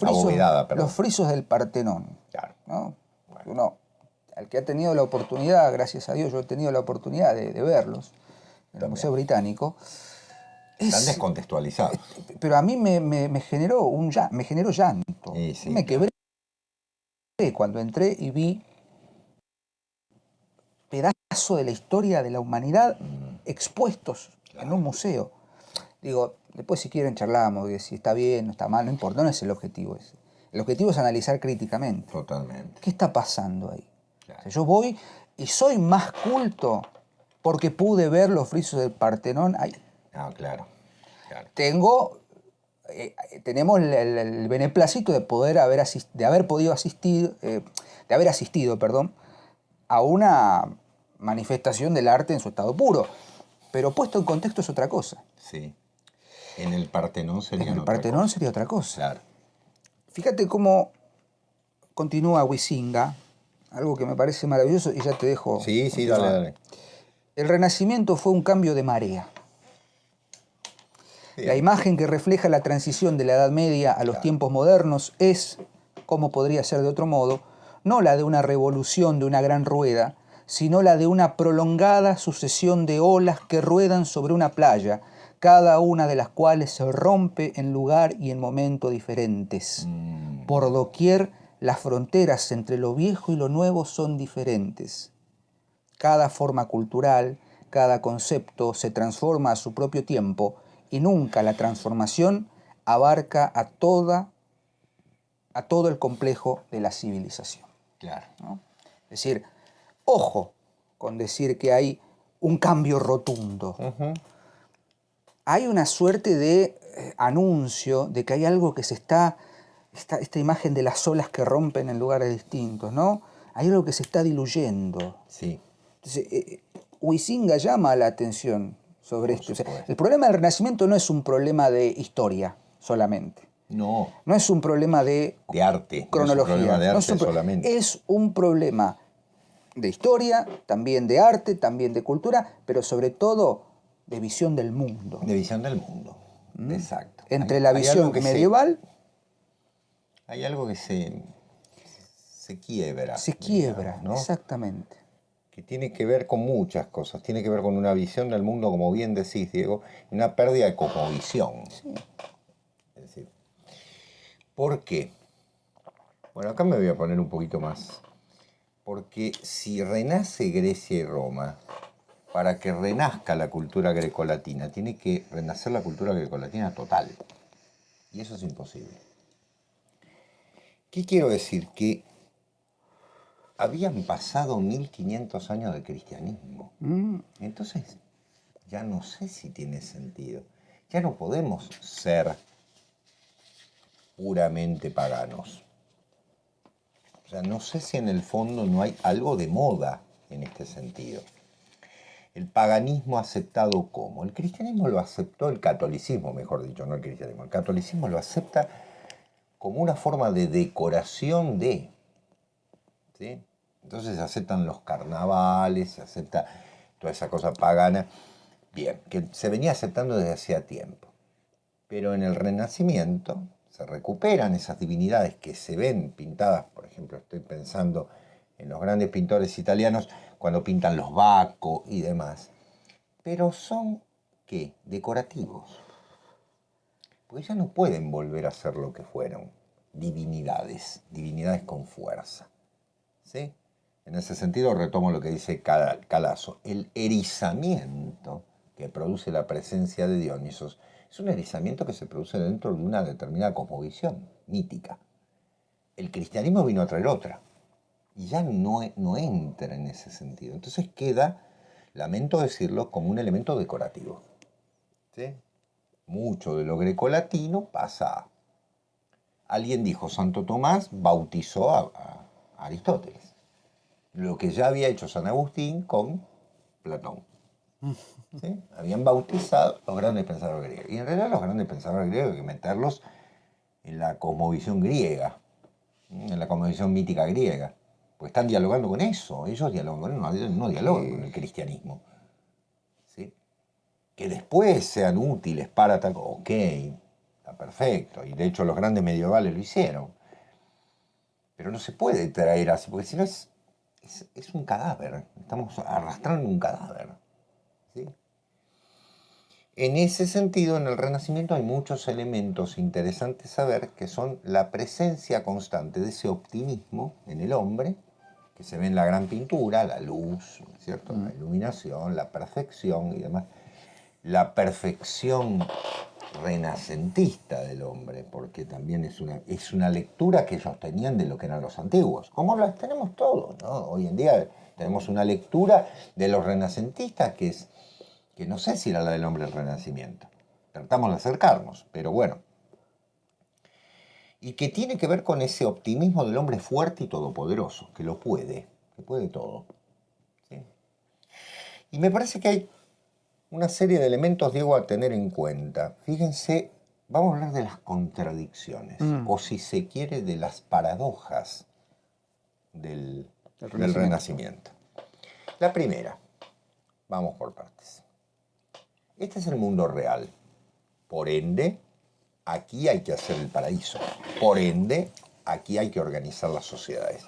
Abovedada, perdón. Los frisos del Partenón. Claro. ¿No? Bueno. Uno, al que ha tenido la oportunidad, gracias a Dios, yo he tenido la oportunidad de verlos en el Museo Británico. Están descontextualizados. Pero a mí me generó llanto. Sí, me quebré cuando entré y vi pedazo de la historia de la humanidad expuestos en un museo. Digo, después si quieren charlamos, de si está bien, no está mal, no importa, no es el objetivo ese. El objetivo es analizar críticamente. Totalmente. ¿Qué está pasando ahí? Claro. O sea, yo voy y soy más culto porque pude ver los frisos del Partenón ahí. Ah, claro. Tenemos el beneplácito de poder haber asistido a una manifestación del arte en su estado puro. Pero puesto en contexto es otra cosa. Sí. En el Partenón sería En el Partenón sería otra cosa. Claro. Fíjate cómo continúa Huizinga, algo que me parece maravilloso, y ya te dejo. Sí, dale. El Renacimiento fue un cambio de marea. Bien. La imagen que refleja la transición de la Edad Media a los tiempos modernos es, como podría ser de otro modo, no la de una revolución de una gran rueda, sino la de una prolongada sucesión de olas que ruedan sobre una playa, cada una de las cuales se rompe en lugar y en momento diferentes. Por doquier, las fronteras entre lo viejo y lo nuevo son diferentes. Cada forma cultural, cada concepto se transforma a su propio tiempo y nunca la transformación abarca a todo el complejo de la civilización. Claro. ¿No? Es decir, ojo con decir que hay un cambio rotundo. Hay una suerte de anuncio de que hay algo que esta imagen de las olas que rompen en lugares distintos, ¿no? Hay algo que se está diluyendo. Sí. Entonces, Huizinga llama la atención sobre esto. O sea, el problema del Renacimiento no es un problema de historia solamente. No. No es un problema de arte. Cronología. No es un problema de arte solamente. Es un problema de historia, también de arte, también de cultura, pero sobre todo de visión del mundo. De visión del mundo. Exacto. Entre la visión medieval... Hay algo que se quiebra. Se quiebra, digamos, ¿no? Exactamente. Que tiene que ver con muchas cosas. Tiene que ver con una visión del mundo, como bien decís, Diego, y una pérdida de cosmovisión. Sí. Es decir, ¿por qué? Bueno, acá me voy a poner un poquito más. Porque si renace Grecia y Roma, para que renazca la cultura grecolatina, tiene que renacer la cultura grecolatina total. Y eso es imposible. ¿Qué quiero decir? Que habían pasado 1500 años de cristianismo. Entonces, ya no sé si tiene sentido. Ya no podemos ser puramente paganos. O sea, no sé si en el fondo no hay algo de moda en este sentido. El paganismo aceptado ¿cómo? El cristianismo lo aceptó, el catolicismo, mejor dicho, no el cristianismo. El catolicismo lo acepta como una forma de decoración de... ¿sí? Entonces se aceptan los carnavales, se acepta toda esa cosa pagana, bien, que se venía aceptando desde hacía tiempo. Pero en el Renacimiento se recuperan esas divinidades que se ven pintadas, por ejemplo, estoy pensando en los grandes pintores italianos cuando pintan los Bacco y demás, pero son, ¿qué? Decorativos. Porque ya no pueden volver a ser lo que fueron, divinidades con fuerza. ¿Sí? En ese sentido retomo lo que dice Calazo. El erizamiento que produce la presencia de Dionisos es un erizamiento que se produce dentro de una determinada cosmovisión mítica. El cristianismo vino a traer otra y ya no entra en ese sentido. Entonces queda, lamento decirlo, como un elemento decorativo. ¿Sí? Mucho de lo grecolatino pasa a... Alguien dijo, Santo Tomás bautizó a Aristóteles. Lo que ya había hecho San Agustín con Platón. ¿Sí? Habían bautizado los grandes pensadores griegos. Y en realidad los grandes pensadores griegos hay que meterlos en la cosmovisión griega, en la cosmovisión mítica griega. Pues están dialogando con eso. Ellos dialogan con eso, no dialogan con el cristianismo. ¿Sí? Que después sean útiles para tal... Ok, está perfecto. Y de hecho los grandes medievales lo hicieron. Pero no se puede traer así, porque si no es un cadáver. Estamos arrastrando un cadáver. ¿Sí? En ese sentido, en el Renacimiento hay muchos elementos interesantes a ver que son la presencia constante de ese optimismo en el hombre, que se ve en la gran pintura, la luz, ¿cierto? La iluminación, la perfección y demás. La perfección renacentista del hombre, porque también es una lectura que ellos tenían de lo que eran los antiguos, como las tenemos todos, ¿no? Hoy en día tenemos una lectura de los renacentistas que no sé si era la del hombre del Renacimiento. Tratamos de acercarnos, pero bueno. Y que tiene que ver con ese optimismo del hombre fuerte y todopoderoso, que puede todo. ¿Sí? Y me parece que hay una serie de elementos, Diego, a tener en cuenta. Fíjense, vamos a hablar de las contradicciones, o si se quiere, de las paradojas del Renacimiento. La primera, vamos por partes. Este es el mundo real. Por ende, aquí hay que hacer el paraíso. Por ende, aquí hay que organizar las sociedades.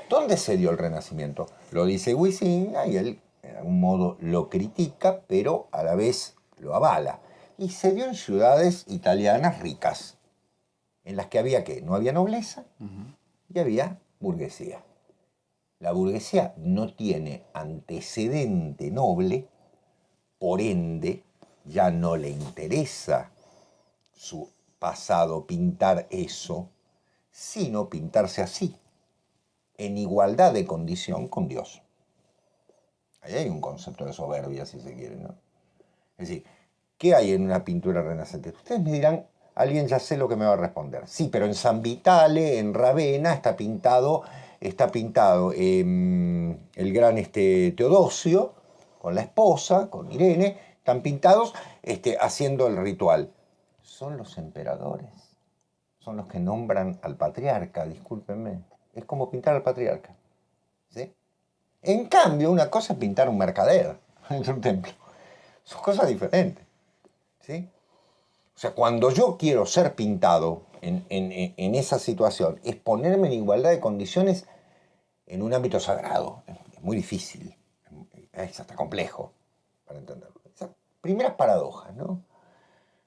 ¿Dónde se dio el Renacimiento? Lo dice Huizinga y él, en algún modo, lo critica, pero a la vez lo avala. Y se dio en ciudades italianas ricas, en las que había ¿qué? No había nobleza y había burguesía. La burguesía no tiene antecedente noble, por ende, ya no le interesa su pasado pintar eso, sino pintarse así, en igualdad de condición con Dios. Ahí hay un concepto de soberbia, si se quiere, ¿no? Es decir, ¿qué hay en una pintura renacentista? Ustedes me dirán, alguien ya sé lo que me va a responder. Sí, pero en San Vitale, en Ravenna, está pintado el gran Teodosio, con la esposa, con Irene, están pintados haciendo el ritual. Son los emperadores, son los que nombran al patriarca, discúlpenme. Es como pintar al patriarca. ¿Sí? En cambio, una cosa es pintar un mercader en un templo. Son cosas diferentes. ¿Sí? O sea, cuando yo quiero ser pintado en esa situación, es ponerme en igualdad de condiciones en un ámbito sagrado. Es muy difícil, es hasta complejo para entenderlo. Esas primeras paradojas, ¿no?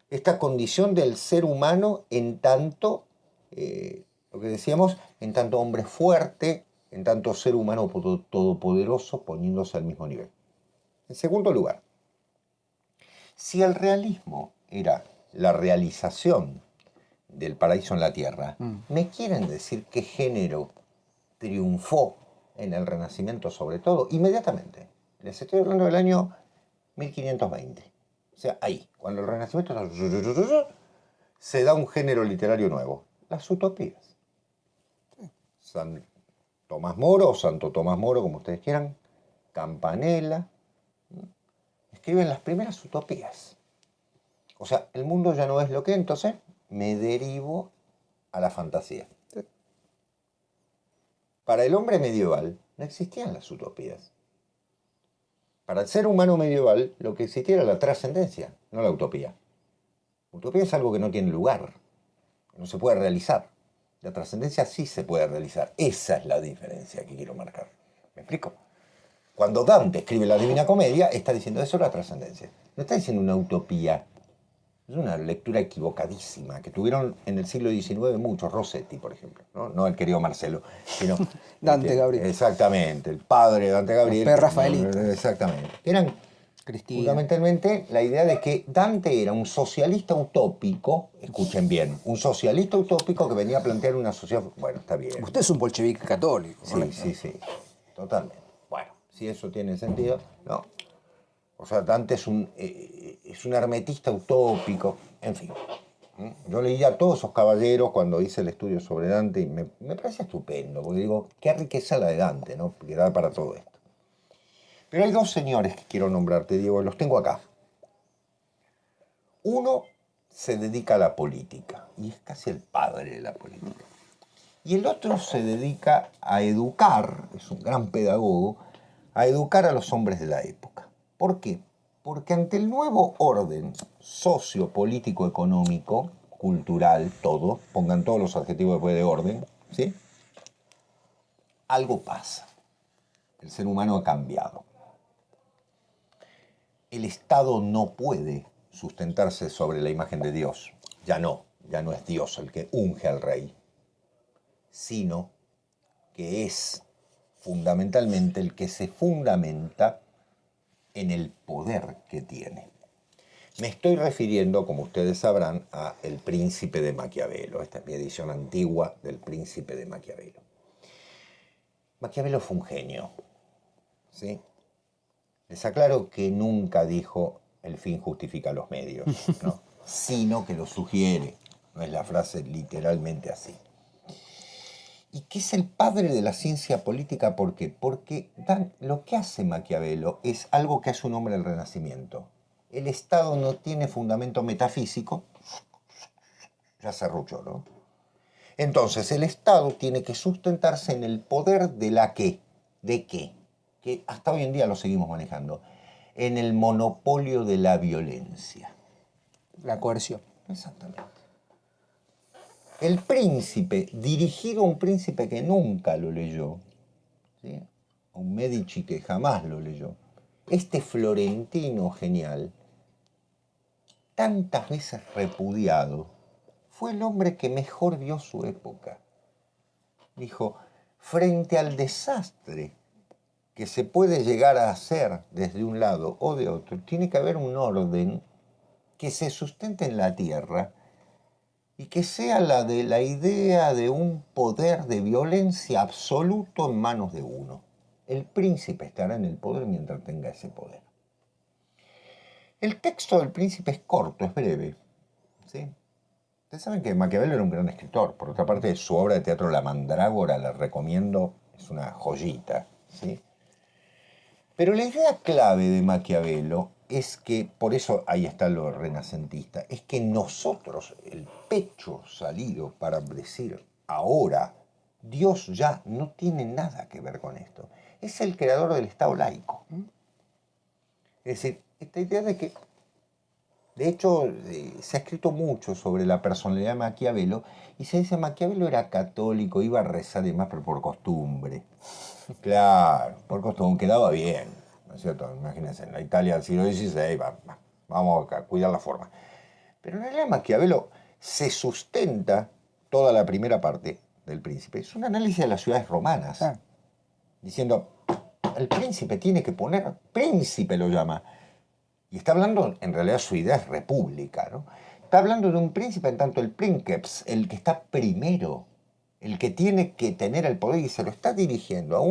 Esta condición del ser humano en tanto, lo que decíamos, en tanto hombre fuerte, en tanto ser humano todopoderoso poniéndose al mismo nivel. En segundo lugar, si el realismo era la realización del paraíso en la tierra, ¿me quieren decir qué género triunfó en el Renacimiento sobre todo? Inmediatamente. Les estoy hablando del año 1520. O sea, ahí, cuando el Renacimiento se da un género literario nuevo, las utopías. San Tomás Moro, o Santo Tomás Moro, como ustedes quieran, Campanella, escriben las primeras utopías. O sea, el mundo ya no es lo que, entonces me derivo a la fantasía. Para el hombre medieval no existían las utopías. Para el ser humano medieval, lo que existía era la trascendencia, no la utopía. Utopía es algo que no tiene lugar, que no se puede realizar. La trascendencia sí se puede realizar. Esa es la diferencia que quiero marcar. ¿Me explico? Cuando Dante escribe la Divina Comedia, está diciendo eso es la trascendencia. No está diciendo una utopía. Es una lectura equivocadísima que tuvieron en el siglo XIX muchos, Rossetti, por ejemplo. No el querido Marcelo, sino Dante Gabriel. Exactamente, el padre de Dante Gabriel. Los prerrafaelitas. Exactamente. Eran Cristina. fundamentalmente la idea de que Dante era un socialista utópico, escuchen bien, un socialista utópico que venía a plantear una sociedad. Bueno, está bien. Usted es un bolchevique católico. Sí, totalmente. Bueno, si eso tiene sentido, ¿no? O sea, Dante es un hermetista utópico, en fin. Yo leía a todos esos caballeros cuando hice el estudio sobre Dante y me parece estupendo, porque digo, qué riqueza la de Dante, ¿no? Que da para todo esto. Pero hay dos señores que quiero nombrarte, Diego, los tengo acá. Uno se dedica a la política, y es casi el padre de la política. Y el otro se dedica a educar, es un gran pedagogo, a educar a los hombres de la época. ¿Por qué? Porque ante el nuevo orden sociopolítico, económico, cultural, todo, pongan todos los adjetivos después de orden, ¿sí? Algo pasa. El ser humano ha cambiado. El Estado no puede sustentarse sobre la imagen de Dios. Ya no es Dios el que unge al rey, sino que es fundamentalmente el que se fundamenta en el poder que tiene. Me estoy refiriendo, como ustedes sabrán, a El Príncipe de Maquiavelo. Esta es mi edición antigua del Príncipe de Maquiavelo. Maquiavelo fue un genio, ¿sí? Les aclaro que nunca dijo el fin justifica los medios, ¿no? Sino que lo sugiere. No es la frase literalmente así. ¿Y qué es el padre de la ciencia política? ¿Por qué? Porque lo que hace Maquiavelo es algo que hace un hombre del Renacimiento. El Estado no tiene fundamento metafísico, ya se arruchó, ¿no? Entonces, el Estado tiene que sustentarse en el poder de la qué. ¿De qué? Que hasta hoy en día lo seguimos manejando. En el monopolio de la violencia. La coerción. Exactamente. El príncipe, dirigido a un príncipe que nunca lo leyó, ¿sí? A un Medici que jamás lo leyó, este florentino genial, tantas veces repudiado, fue el hombre que mejor vio su época. Dijo, frente al desastre que se puede llegar a hacer desde un lado o de otro, tiene que haber un orden que se sustente en la tierra y que sea la de la idea de un poder de violencia absoluto en manos de uno. El príncipe estará en el poder mientras tenga ese poder. El texto del príncipe es corto, es breve, ¿sí? Ustedes saben que Maquiavelo era un gran escritor. Por otra parte, su obra de teatro La Mandrágora, la recomiendo, es una joyita, ¿sí? Pero la idea clave de Maquiavelo es que, por eso ahí está lo renacentista, es que nosotros, el pecho salido para decir ahora, Dios ya no tiene nada que ver con esto. Es el creador del Estado laico. Es decir, esta idea de que, de hecho, se ha escrito mucho sobre la personalidad de Maquiavelo y se dice que Maquiavelo era católico, iba a rezar y demás, pero por costumbre. Claro, por costumbre, quedaba bien, ¿no es cierto? Imagínense, en la Italia del siglo XVI, vamos a cuidar la forma. Pero en realidad Maquiavelo se sustenta toda la primera parte del príncipe. Es un análisis de las ciudades romanas, diciendo, el príncipe tiene que poner, príncipe lo llama, y está hablando, en realidad su idea es república, ¿no? Está hablando de un príncipe en tanto el princeps, el que está primero, el que tiene que tener el poder y se lo está dirigiendo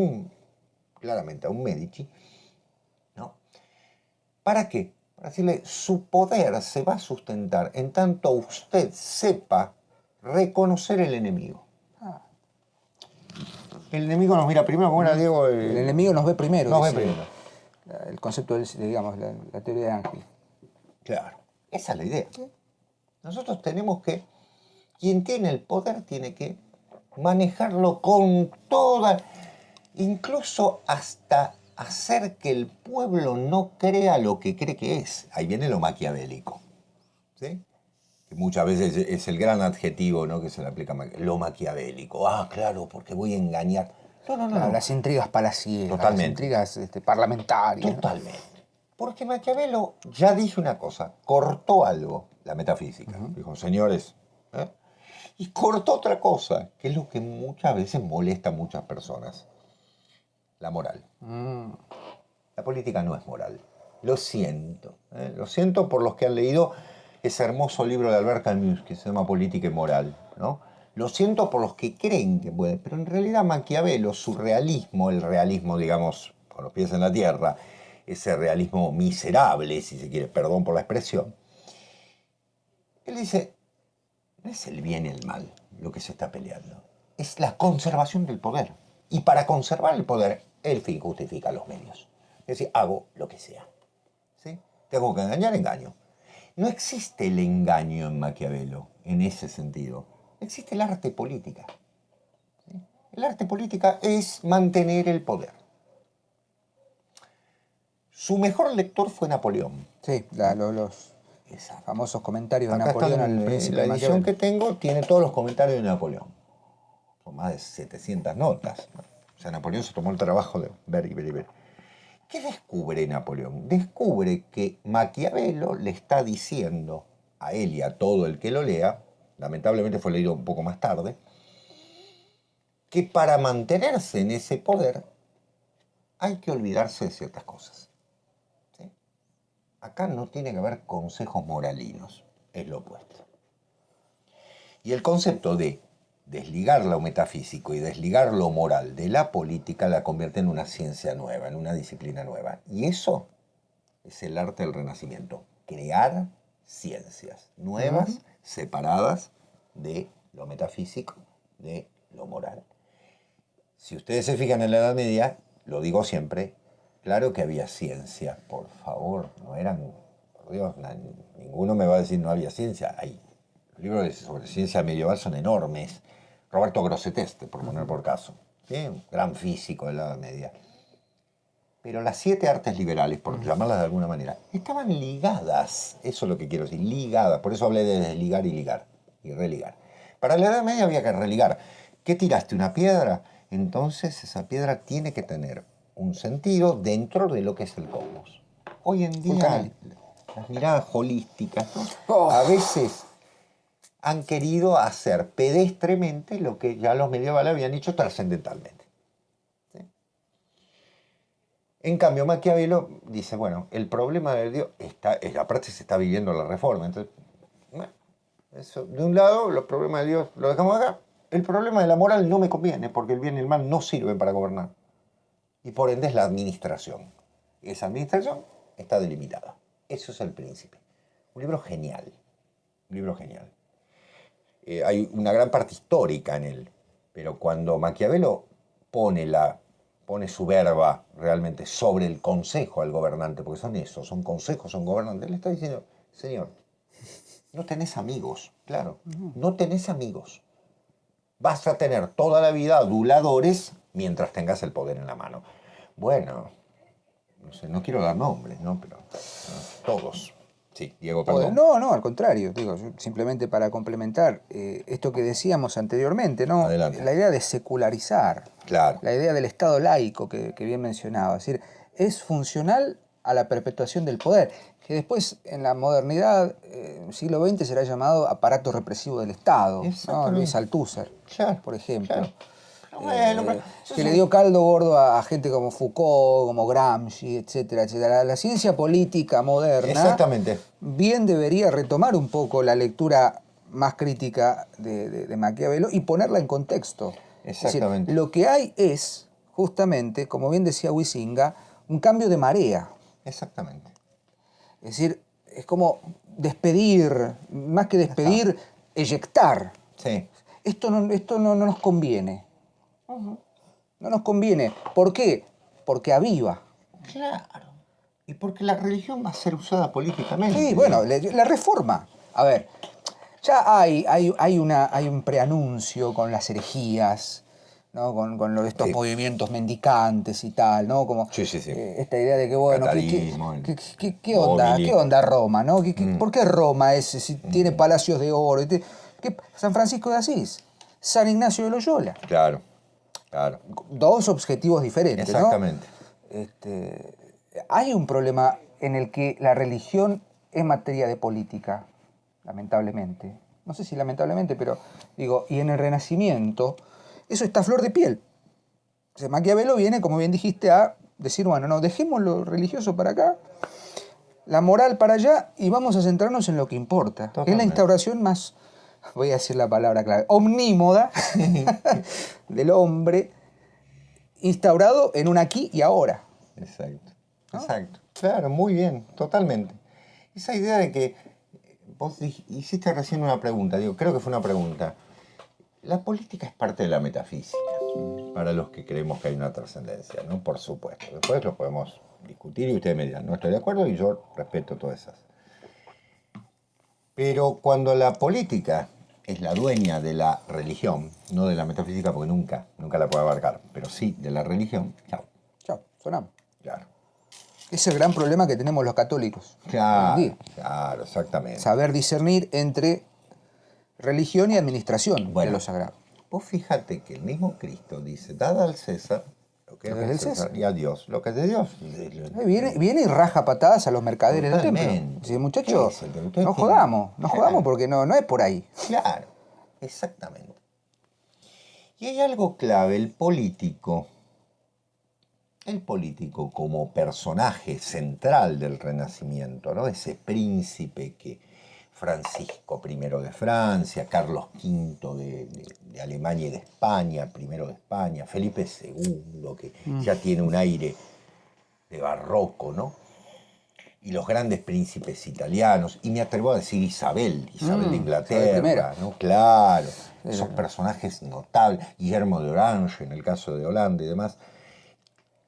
claramente a un Medici, ¿no? ¿Para qué? Para decirle, su poder se va a sustentar en tanto usted sepa reconocer el enemigo. El enemigo nos mira primero, como era Diego. El enemigo nos ve primero. Nos ve primero. El concepto del, digamos, la teoría de Ángel. Claro, esa es la idea. Nosotros tenemos que, quien tiene el poder tiene que manejarlo con toda, incluso hasta hacer que el pueblo no crea lo que cree que es. Ahí viene lo maquiavélico, ¿sí? Que muchas veces es el gran adjetivo, ¿no?, que se le aplica a lo maquiavélico. Ah, claro, porque voy a engañar. No. Claro, las intrigas palaciegas, Totalmente. las intrigas parlamentarias. Totalmente. Porque Maquiavelo ya dijo una cosa, cortó algo, la metafísica. Dijo, señores, ¿eh? Y cortó otra cosa, que es lo que muchas veces molesta a muchas personas. La moral. La política no es moral. Lo siento. Lo siento por los que han leído ese hermoso libro de Albert Camus que se llama Política y Moral, ¿no? Lo siento por los que creen que pueden, pero en realidad Maquiavelo, su realismo, el realismo, digamos, con los pies en la tierra, ese realismo miserable, si se quiere, perdón por la expresión, él dice, no es el bien y el mal lo que se está peleando, es la conservación del poder. Y para conservar el poder, el fin justifica los medios. Es decir, hago lo que sea. ¿Sí? Tengo que engañar, engaño. No existe el engaño en Maquiavelo, en ese sentido. Existe el arte política. ¿Sí? El arte política es mantener el poder. Su mejor lector fue Napoleón. Sí, los Exacto. famosos comentarios de Acá Napoleón están, al príncipe la de edición Maquiavelo. que tengo tiene todos los comentarios de Napoleón. Son más de 700 notas. O sea, Napoleón se tomó el trabajo de ver y ver y ver. ¿Qué descubre Napoleón? Descubre que Maquiavelo le está diciendo a él y a todo el que lo lea, lamentablemente fue leído un poco más tarde, que para mantenerse en ese poder hay que olvidarse de ciertas cosas. ¿Sí? Acá no tiene que haber consejos moralinos, es lo opuesto. Y el concepto de desligar lo metafísico y desligar lo moral de la política la convierte en una ciencia nueva, en una disciplina nueva. Y eso es el arte del Renacimiento, crear ciencias nuevas, separadas de lo metafísico, de lo moral. Si ustedes se fijan en la Edad Media, lo digo siempre, claro que había ciencia, por favor, no eran, por Dios, ninguno me va a decir no había ciencia, hay. Los libros sobre ciencia medieval son enormes. Roberto Grosseteste, por poner por caso, ¿sí? Un gran físico de la Edad Media. Pero las 7 artes liberales, por llamarlas de alguna manera, estaban ligadas. Eso es lo que quiero decir, ligadas. Por eso hablé de desligar y ligar, y religar. Para la Edad Media había que religar. ¿Qué tiraste? ¿Una piedra? Entonces esa piedra tiene que tener un sentido dentro de lo que es el cosmos. Hoy en día, las miradas holísticas, ¿no? A veces han querido hacer pedestremente lo que ya los medievales habían hecho trascendentalmente. ¿Sí? En cambio, Maquiavelo dice, bueno, el problema de Dios está, aparte se está viviendo la reforma. Entonces, bueno, eso, de un lado, los problemas de Dios lo dejamos acá. El problema de la moral no me conviene, porque el bien y el mal no sirven para gobernar. Y por ende es la administración. Esa administración está delimitada. Eso es El Príncipe. Un libro genial. Un libro genial. Hay una gran parte histórica en él, pero cuando Maquiavelo pone su verba realmente sobre el consejo al gobernante, porque son esos, son consejos, son gobernantes, él está diciendo, señor, no tenés amigos, claro, no tenés amigos. Vas a tener toda la vida aduladores mientras tengas el poder en la mano. Bueno, no sé, no quiero dar nombres, ¿no? Pero todos. Sí, Diego, perdón. No, al contrario, digo, simplemente para complementar esto que decíamos anteriormente, ¿no? Adelante. La idea de secularizar, Claro. la idea del Estado laico que bien mencionaba, es decir, es funcional a la perpetuación del poder, que después en la modernidad, siglo XX, será llamado aparato represivo del Estado, ¿no? Luis Althusser, claro, por ejemplo. Claro. Bueno, que le dio caldo gordo a gente como Foucault, como Gramsci, etcétera, etcétera. La ciencia política moderna exactamente. bien debería retomar un poco la lectura más crítica de Maquiavelo y ponerla en contexto. Exactamente. Es decir, lo que hay es, justamente, como bien decía Huizinga, un cambio de marea. Exactamente. Es decir, es como despedir, más que despedir, eyectar. Sí. Esto no nos conviene. No nos conviene. ¿Por qué? Porque aviva. Claro. Y porque la religión va a ser usada políticamente. Sí, bueno, la reforma. A ver, ya hay un preanuncio con las herejías, ¿no? Con estos Sí. movimientos mendicantes y tal, ¿no? Como Sí. esta idea de que, bueno, Catarismo, ¿qué onda? Móvil. ¿Qué onda Roma, no? ¿Por qué Roma si tiene palacios de oro? San Francisco de Asís, San Ignacio de Loyola. Claro. Dos objetivos diferentes, Exactamente. ¿no? Hay un problema en el que la religión es materia de política, lamentablemente. No sé si lamentablemente, pero digo, y en el Renacimiento, eso está a flor de piel. O sea, Maquiavelo viene, como bien dijiste, a decir, bueno, no, dejemos lo religioso para acá, la moral para allá, y vamos a centrarnos en lo que importa. Totalmente. Es la instauración más, voy a decir la palabra clave, omnímoda del hombre, instaurado en un aquí y ahora. Exacto. ¿No? Exacto. Claro, muy bien, totalmente. Esa idea de que vos hiciste recién una pregunta, digo, creo que fue una pregunta. La política es parte de la metafísica, para los que creemos que hay una trascendencia, ¿no? Por supuesto. Después lo podemos discutir y ustedes me dirán, no estoy de acuerdo y yo respeto todas esas. Pero cuando la política es la dueña de la religión, no de la metafísica, porque nunca la puede abarcar, pero sí de la religión, chao. Chao, sonamos. Claro. Es el gran problema que tenemos los católicos hoy en día. Claro, exactamente. Saber discernir entre religión y administración de lo sagrado. Vos fíjate que el mismo Cristo dice, dad al César lo que es del César y a Dios lo que es de Dios. Viene y raja patadas a los mercaderes del templo. Dice, muchachos, no jodamos porque no es por ahí. Claro, exactamente. Y hay algo clave, el político como personaje central del Renacimiento, ¿no? Ese príncipe que Francisco I de Francia, Carlos V de Alemania y de España, primero de España, Felipe II, que ya tiene un aire de barroco, ¿no? Y los grandes príncipes italianos, y me atrevo a decir Isabel de Inglaterra, ¿no? Claro, esos personajes notables, Guillermo de Orange en el caso de Holanda y demás.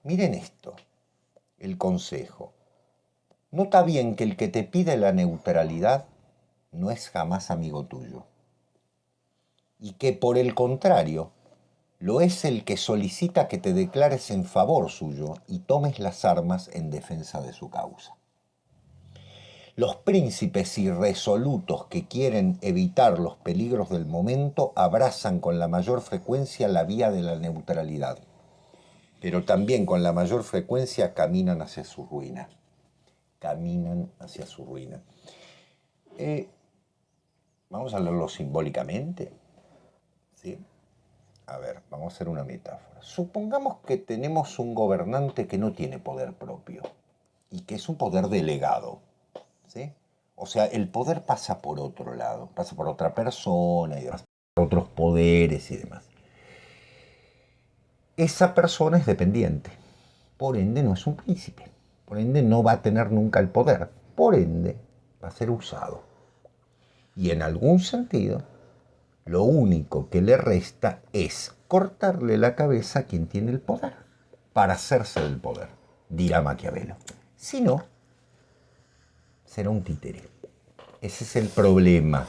Miren esto, el consejo. Nota bien que el que te pide la neutralidad no es jamás amigo tuyo. Y que por el contrario, lo es el que solicita que te declares en favor suyo y tomes las armas en defensa de su causa. Los príncipes irresolutos que quieren evitar los peligros del momento abrazan con la mayor frecuencia la vía de la neutralidad, pero también con la mayor frecuencia caminan hacia su ruina. Vamos a leerlo simbólicamente, ¿sí? A ver, vamos a hacer una metáfora. Supongamos que tenemos un gobernante que no tiene poder propio y que es un poder delegado, ¿sí? O sea, el poder pasa por otro lado, pasa por otra persona y demás, por otros poderes y demás. Esa persona es dependiente, por ende no es un príncipe, por ende no va a tener nunca el poder, por ende va a ser usado. Y en algún sentido, lo único que le resta es cortarle la cabeza a quien tiene el poder, para hacerse del poder, dirá Maquiavelo. Si no, será un títere. Ese es el problema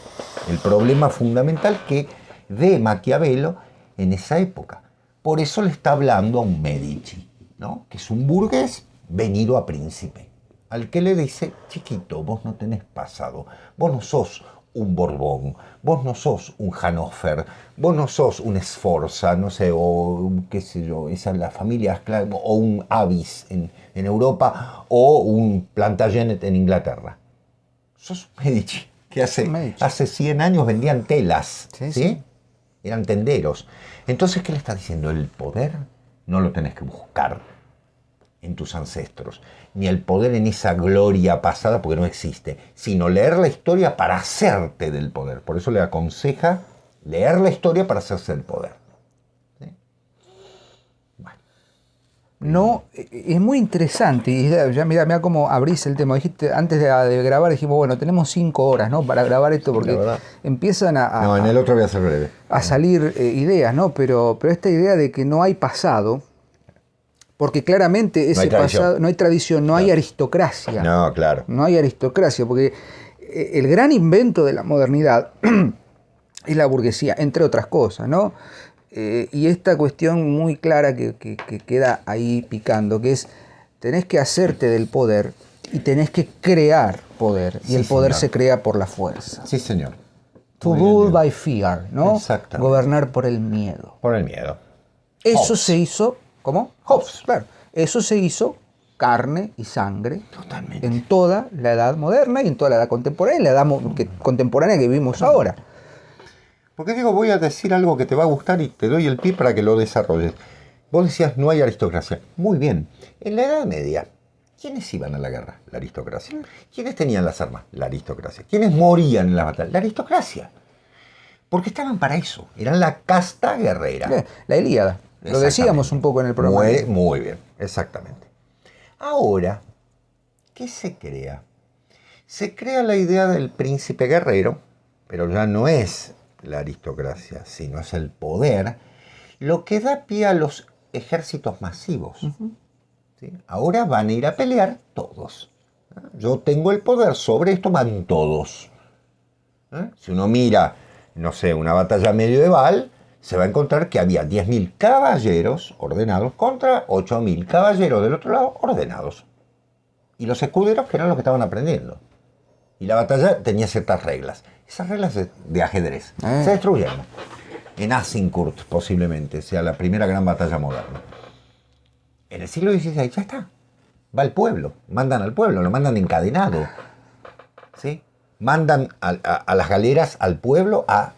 fundamental que ve Maquiavelo en esa época. Por eso le está hablando a un Medici, ¿no? Que es un burgués venido a príncipe, al que le dice, chiquito, vos no tenés pasado, vos no sos un Borbón, vos no sos un Hannover, vos no sos un Sforza, no sé, o qué sé yo, esa es la familia, o un Avis en Europa, o un Plantagenet en Inglaterra. Sos un Medici, que hace 100 años vendían telas, ¿sí? Eran tenderos. Entonces, ¿qué le está diciendo? El poder no lo tenés que buscar en tus ancestros, ni el poder en esa gloria pasada, porque no existe, sino leer la historia para hacerte del poder. Por eso le aconseja leer la historia para hacerse del poder. ¿Sí? Bueno. No, es muy interesante, y ya mira cómo abrís el tema. Dijiste, antes de grabar dijimos, bueno, tenemos 5 horas, ¿no? Para grabar esto, porque empiezan No, en el otro voy a ser breve. A salir ideas, ¿no? Pero esta idea de que no hay pasado, porque claramente ese pasado, no hay tradición, no hay aristocracia. No, claro. No hay aristocracia, porque el gran invento de la modernidad es la burguesía, entre otras cosas, ¿no? y esta cuestión muy clara que queda ahí picando, que es, tenés que hacerte del poder y tenés que crear poder, y Sí, el poder señor. se crea por la fuerza. Sí, señor. To Muy bien, rule Diego. by fear, ¿no? Exactamente. Gobernar por el miedo. Por el miedo. Eso Hobbes. se hizo, ¿cómo? Hobbes, claro. Eso se hizo carne y sangre Totalmente. en toda la edad moderna y en toda la edad contemporánea, y la edad contemporánea que vivimos ahora. Porque digo, voy a decir algo que te va a gustar y te doy el pie para que lo desarrolles. Vos decías, no hay aristocracia. Muy bien. En la Edad Media, ¿quiénes iban a la guerra? La aristocracia. ¿Quiénes tenían las armas? La aristocracia. ¿Quiénes morían en las batallas? La aristocracia. Porque estaban para eso. Eran la casta guerrera. La Ilíada. Lo decíamos un poco en el programa. Muy bien, exactamente. Ahora, ¿qué se crea? Se crea la idea del príncipe guerrero, pero ya no es la aristocracia, sino es el poder, lo que da pie a los ejércitos masivos. ¿Sí? Ahora van a ir a pelear todos. Yo tengo el poder, sobre esto van todos. Si uno mira, no sé, una batalla medieval, se va a encontrar que había 10.000 caballeros ordenados contra 8.000 caballeros del otro lado ordenados. Y los escuderos, que eran los que estaban aprendiendo. Y la batalla tenía ciertas reglas. Esas reglas de ajedrez se destruyeron. En Azincourt, posiblemente, sea la primera gran batalla moderna. En el siglo XVI ya está. Va al pueblo, mandan al pueblo, lo mandan encadenado. ¿Sí? Mandan a las galeras al pueblo a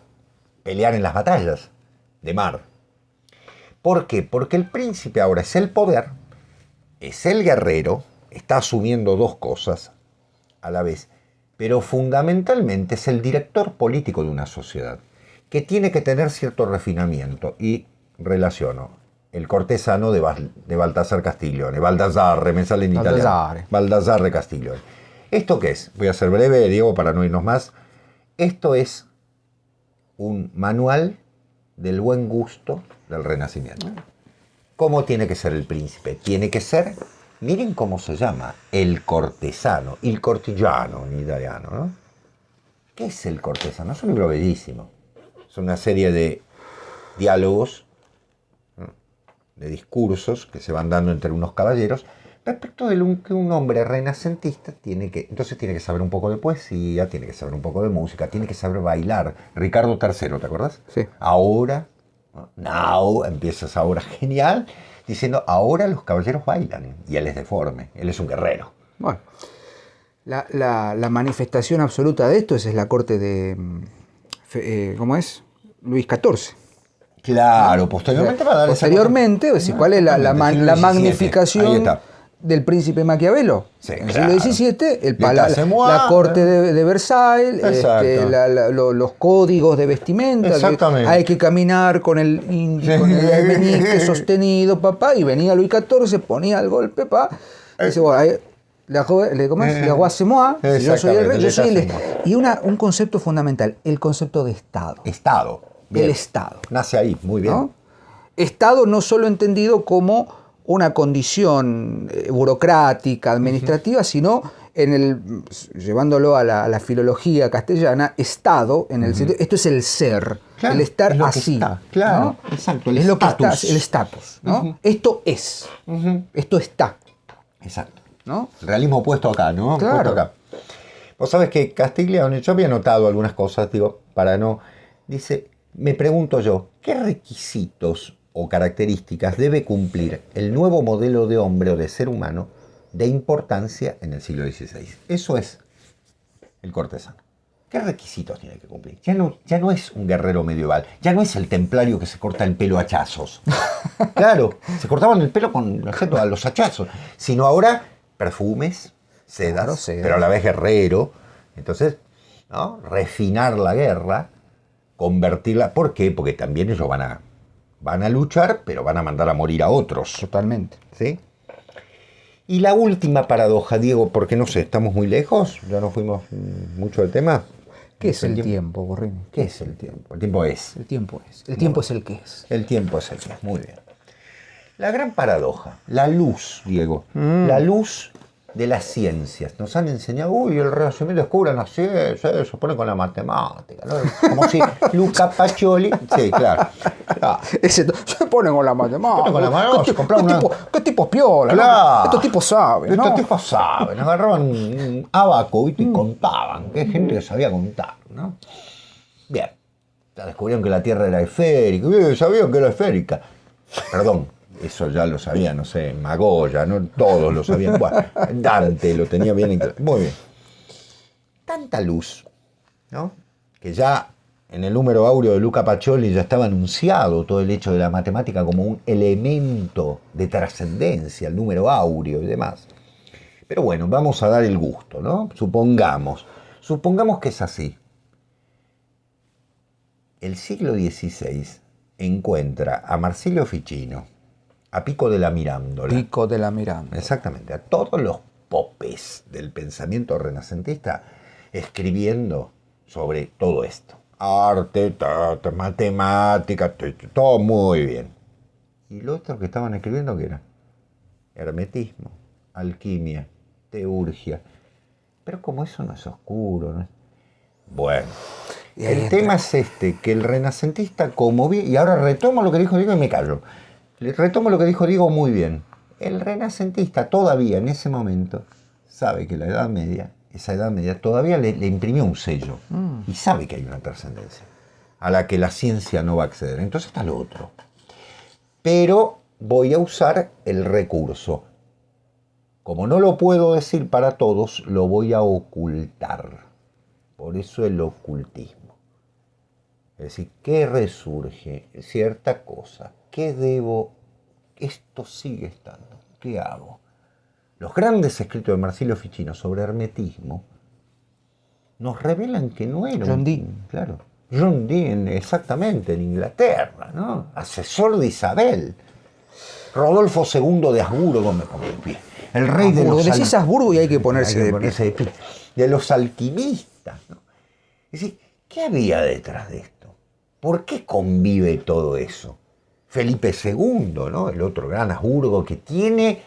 pelear en las batallas de mar. ¿Por qué? Porque el príncipe ahora es el poder, es el guerrero, está asumiendo dos cosas a la vez, pero fundamentalmente es el director político de una sociedad, que tiene que tener cierto refinamiento. Y relaciono el cortesano de Baltasar Castiglione, Baldassarre, me sale en italiano. Baldassarre Castiglione. ¿Esto qué es? Voy a ser breve, Diego, para no irnos más. Esto es un manual del buen gusto del Renacimiento. ¿Cómo tiene que ser el príncipe? Tiene que ser, miren cómo se llama, el cortesano, il cortigiano en italiano, ¿no? ¿Qué es el cortesano? Es un libro bellísimo. Es una serie de diálogos, ¿no?, de discursos que se van dando entre unos caballeros respecto de lo que un hombre renacentista tiene que... Entonces tiene que saber un poco de poesía, tiene que saber un poco de música, tiene que saber bailar. Ricardo III, ¿te acuerdas? Sí. Ahora, now, empiezas ahora genial, diciendo, ahora los caballeros bailan. Y él es deforme, él es un guerrero. Bueno, la manifestación absoluta de esto es la corte de... ¿cómo es? Luis XIV. Claro, posteriormente va a dar posteriormente, esa cosa. ¿cuál es la Ahí magnificación está. del príncipe Maquiavelo? Sí, en el claro. siglo XVII, L'État-c'est-moi, la corte de Versailles, Exacto. los códigos de vestimenta, Exactamente. hay que caminar con el meñique sostenido, papá, y venía Luis XIV, ponía el golpe, papá, y dice, bueno, ¿cómo es? Le moi, yo soy el rey, yo soy el... Y un concepto fundamental, el concepto de Estado. Estado. Bien. El Estado. Nace ahí, muy bien. ¿No? Estado no solo entendido como una condición burocrática, administrativa, sino llevándolo a la filología castellana, Estado, en el sentido, esto es el ser, Claro, el estar es lo que así. está, claro, ¿no? exacto, el es lo que estatus. está, el estatus, ¿no? Esto es, esto está, Exacto. ¿no? El realismo opuesto acá, ¿no? Claro. Puesto acá. Vos sabés que Castiglione, yo había notado algunas cosas, digo, para no... Dice, me pregunto yo, ¿qué requisitos o características debe cumplir el nuevo modelo de hombre o de ser humano de importancia en el siglo XVI? Eso es el cortesano. ¿Qué requisitos tiene que cumplir? Ya no es un guerrero medieval, ya no es el templario que se corta el pelo a hachazos. Claro, se cortaban el pelo con a los hachazos, sino ahora perfumes, sedas, Claro, sedas. pero a la vez guerrero. Entonces, ¿no?, refinar la guerra, convertirla. ¿Por qué? Porque también ellos van a luchar, pero van a mandar a morir a otros. Totalmente. ¿Sí? Y la última paradoja, Diego, porque no sé, estamos muy lejos, ya no fuimos mucho del tema. ¿Qué es el tiempo, Borrini? ¿Qué es el tiempo? El tiempo es. El tiempo es. El tiempo es el que es. El tiempo es el que es. Muy bien. La gran paradoja, la luz, Diego. La luz de las ciencias. Nos han enseñado, uy, el Renacimiento descubren la ciencia, se pone con la matemática, ¿no? Como si Luca Pacioli, sí, claro. Se ponen con la matemática. Con la mano, ¿Qué tipos piola? Claro. ¿No? Estos tipos saben, ¿no? Estos tipos saben, agarraban un abaco, ¿viste? Y contaban, que hay gente que sabía contar, ¿no? Bien, ya descubrieron que la Tierra era esférica, sabían que era esférica. Perdón, eso ya lo sabían, no sé, Magoya, no todos lo sabían. Bueno, Dante lo tenía bien. Muy bien. Tanta luz, ¿no? Que ya en el número áureo de Luca Pacioli ya estaba anunciado todo el hecho de la matemática como un elemento de trascendencia, el número áureo y demás. Pero bueno, vamos a dar el gusto, ¿no? Supongamos que es así. El siglo XVI encuentra a Marsilio Ficino, a Pico della Mirandola. Pico della Mirandola. Exactamente, a todos los popes del pensamiento renacentista escribiendo sobre todo esto. Arte, matemática, todo muy bien. ¿Y lo otro que estaban escribiendo qué era? Hermetismo, alquimia, teurgia. Pero como eso no es oscuro, ¿no? Bueno, el tema es que el renacentista, como vi, y ahora retomo lo que dijo Diego y me callo. Retomo lo que dijo Diego muy bien. El renacentista todavía en ese momento sabe que la Edad Media, esa Edad Media todavía le imprimió un sello y sabe que hay una trascendencia a la que la ciencia no va a acceder. Entonces está lo otro. Pero voy a usar el recurso. Como no lo puedo decir para todos, lo voy a ocultar. Por eso el ocultismo. Es decir, ¿qué resurge? Cierta cosa. ¿Qué debo? Esto sigue estando. ¿Qué hago? Los grandes escritos de Marsilio Ficino sobre hermetismo nos revelan que no era John Dee. Claro. John Dee, exactamente, en Inglaterra, ¿no? Asesor de Isabel. Rodolfo II de Habsburgo, el rey de los... Decís Habsburgo y hay que ponerse de pie. De los alquimistas, ¿no? Es decir, ¿qué había detrás de esto? ¿Por qué convive todo eso? Felipe II, ¿no? El otro gran Habsburgo que tiene,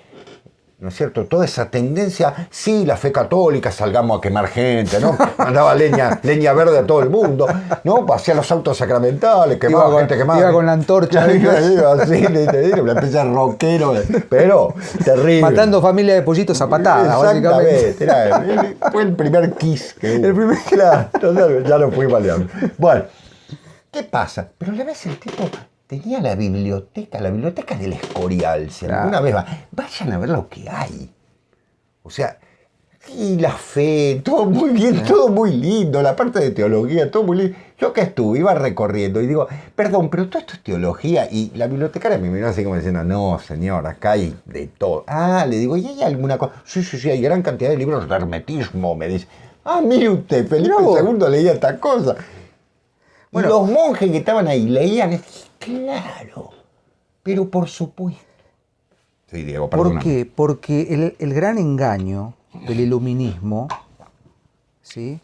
¿no es cierto?, toda esa tendencia, sí, la fe católica, salgamos a quemar gente, ¿no? Mandaba leña verde a todo el mundo, ¿no? Hacía los autos sacramentales, quemaba gente, quemaba. Iba con la antorcha. Iba así, una especie de rockero, pero terrible. Matando familia de pollitos a patadas, básicamente. Fue el primer kiss que hubo. Claro, ya lo fui baleando. Bueno, ¿qué pasa? Pero le ves el tipo... Tenía la biblioteca del Escorial. Si alguna vez vayan a ver lo que hay. O sea, y la fe, todo muy bien, todo muy lindo, la parte de teología, todo muy lindo. Yo que estuve, iba recorriendo y digo, perdón, pero todo esto es teología. Y la bibliotecaria me miró así como diciendo, no, señor, acá hay de todo. Le digo, ¿y hay alguna cosa? Sí, hay gran cantidad de libros de hermetismo, me dice. Mire usted, Felipe II leía esta cosa. Bueno, y los monjes que estaban ahí leían, claro, pero por supuesto. Sí, Diego, perdóname. ¿Por qué? Porque el gran engaño del iluminismo, ¿sí?,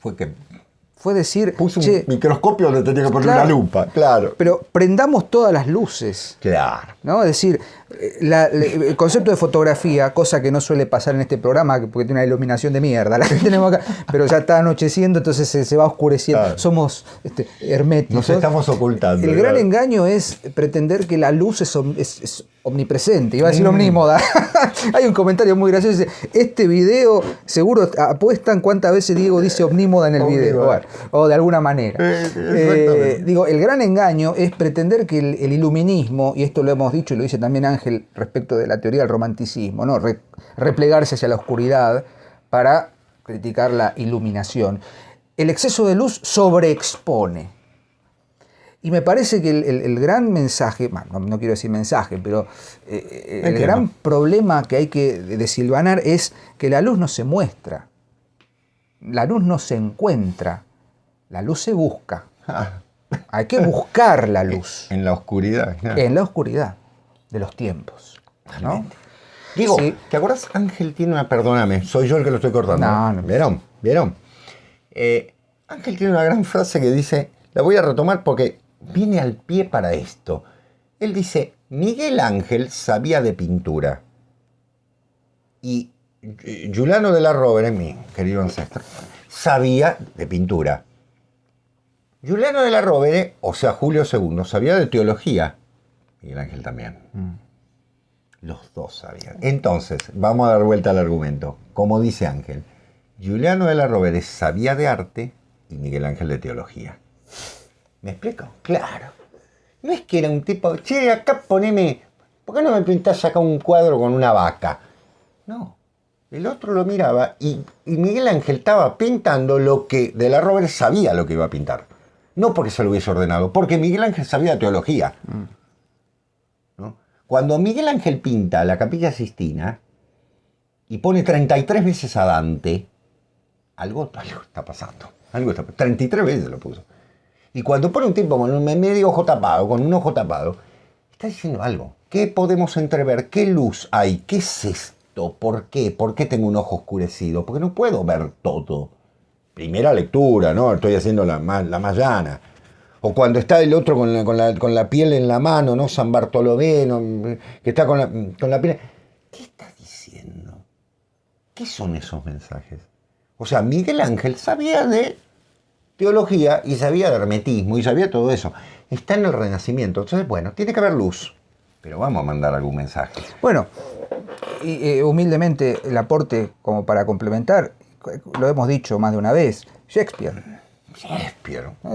fue decir... Puso un microscopio donde tenía que poner una lupa, claro. Pero prendamos todas las luces. Claro. ¿No? Es decir, el concepto de fotografía, cosa que no suele pasar en este programa, porque tiene una iluminación de mierda, la que tenemos acá, pero ya está anocheciendo, entonces se va oscureciendo. Claro. Somos herméticos. Nos estamos ocultando. El gran engaño es pretender que la luz es omnipresente. Iba a decir omnímoda. Hay un comentario muy gracioso. Dice, este video, seguro apuestan cuántas veces Diego dice omnímoda en el video. Bueno, o de alguna manera. Digo, el gran engaño es pretender que el iluminismo, y esto lo hemos dicho y lo dice también Ángel respecto de la teoría del romanticismo, ¿no? Replegarse hacia la oscuridad para criticar la iluminación. El exceso de luz sobreexpone. Y me parece que el gran mensaje, no quiero decir mensaje, pero el gran problema que hay que desilvanar es que la luz no se muestra, la luz no se encuentra, la luz se busca. Hay que buscar la luz. En la oscuridad. Claro. En la oscuridad de los tiempos, ¿no? Digo, sí. ¿Te acuerdas? Ángel tiene una... Perdóname, soy yo el que lo estoy cortando. No. ¿Vieron? Ángel tiene una gran frase que dice, la voy a retomar porque viene al pie para esto. Él dice, Miguel Ángel sabía de pintura y Giuliano della Rovere, mi querido ancestro, sabía de pintura. Giuliano della Rovere, o sea, Julio II, sabía de teología. Miguel Ángel también. Los dos sabían. Entonces, vamos a dar vuelta al argumento. Como dice Ángel, Giuliano della Rovere sabía de arte y Miguel Ángel de teología. ¿Me explico? Claro. No es que era un tipo, che, acá poneme, ¿por qué no me pintás acá un cuadro con una vaca? No. El otro lo miraba y Miguel Ángel estaba pintando lo que de la Rovere sabía lo que iba a pintar. No porque se lo hubiese ordenado, porque Miguel Ángel sabía teología. ¿No? Cuando Miguel Ángel pinta la Capilla Sistina y pone 33 veces a Dante, algo está pasando. 33 veces lo puso. Y cuando pone un tipo con un medio ojo tapado, con un ojo tapado, está diciendo algo. ¿Qué podemos entrever? ¿Qué luz hay? ¿Qué es esto? ¿Por qué? ¿Por qué tengo un ojo oscurecido? Porque no puedo ver todo. Primera lectura, ¿no? Estoy haciendo la más llana. O cuando está el otro con la piel en la mano, ¿no? San Bartolomé, ¿no? Que está con la piel. ¿Qué estás diciendo? ¿Qué son esos mensajes? O sea, Miguel Ángel sabía de teología y sabía de hermetismo y sabía todo eso. Está en el Renacimiento. Entonces, bueno, tiene que haber luz. Pero vamos a mandar algún mensaje. Bueno, y, humildemente el aporte como para complementar, lo hemos dicho más de una vez, Shakespeare. ¿No?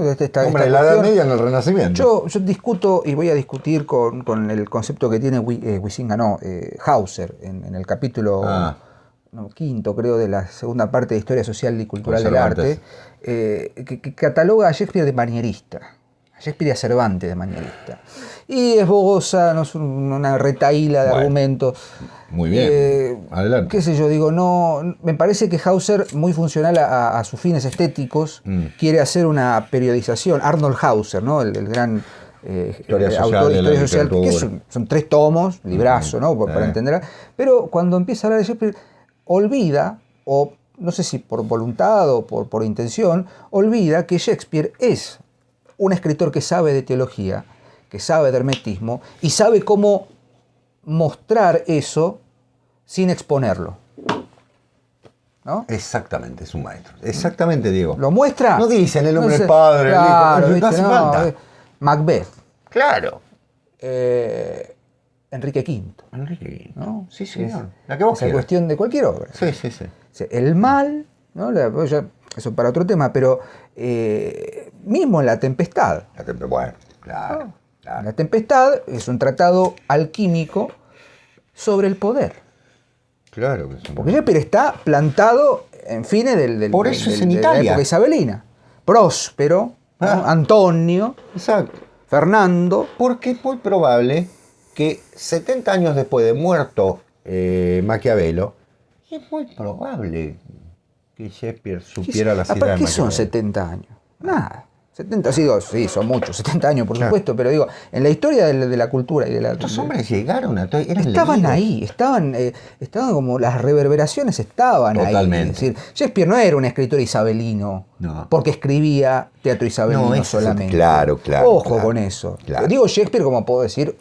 Hombre, en la Edad Media, en el Renacimiento. Yo discuto y voy a discutir con el concepto que tiene Hauser en el capítulo quinto, creo, de la segunda parte de Historia Social y Cultural del Arte, que cataloga a Shakespeare de manierista, a Shakespeare y a Cervantes de manierista. Y esboza, ¿no?, una retahíla de argumentos. Muy bien, adelante. Qué sé yo, digo, no, me parece que Hauser, muy funcional a sus fines estéticos, quiere hacer una periodización. Arnold Hauser, ¿no?, el gran autor de historia social, que son 3 tomos, librazo, ¿no?, para entender. Pero cuando empieza a hablar de Shakespeare, olvida, o no sé si por voluntad o por intención, olvida que Shakespeare es un escritor que sabe de teología, que sabe de hermetismo y sabe cómo mostrar eso sin exponerlo. ¿No? Exactamente, es un maestro. Exactamente, Diego. ¿Lo muestra? No dicen el hombre No sé, es padre, claro, el hijo. No hace falta. Macbeth. Claro. Enrique V. Enrique V. ¿No? Sí, señor. La que vos Esa quieras. cuestión de cualquier obra. Sí, sí, sí. El mal, ¿no? Eso para otro tema, pero mismo en La Tempestad. Bueno, claro. La Tempestad es un tratado alquímico sobre el poder. Claro que sí. Porque Shakespeare está plantado en fines Por eso es en de la Italia. época isabelina. Próspero, ¿no? Antonio, Exacto. Fernando. Porque es muy probable que 70 años después de muerto Maquiavelo, es muy probable que Shakespeare supiera las ideas de ¿Qué Maquiavelo. son 70 años? Nada. 70, sí, son muchos, 70 años, por supuesto, pero digo, en la historia de la cultura y de la... Estos hombres llegaron estaban leídos. ahí, estaban como las reverberaciones estaban Totalmente. ahí. Es decir, Shakespeare no era un escritor isabelino, porque escribía teatro isabelino solamente. Claro. Ojo claro, con eso. claro. Digo Shakespeare como puedo decir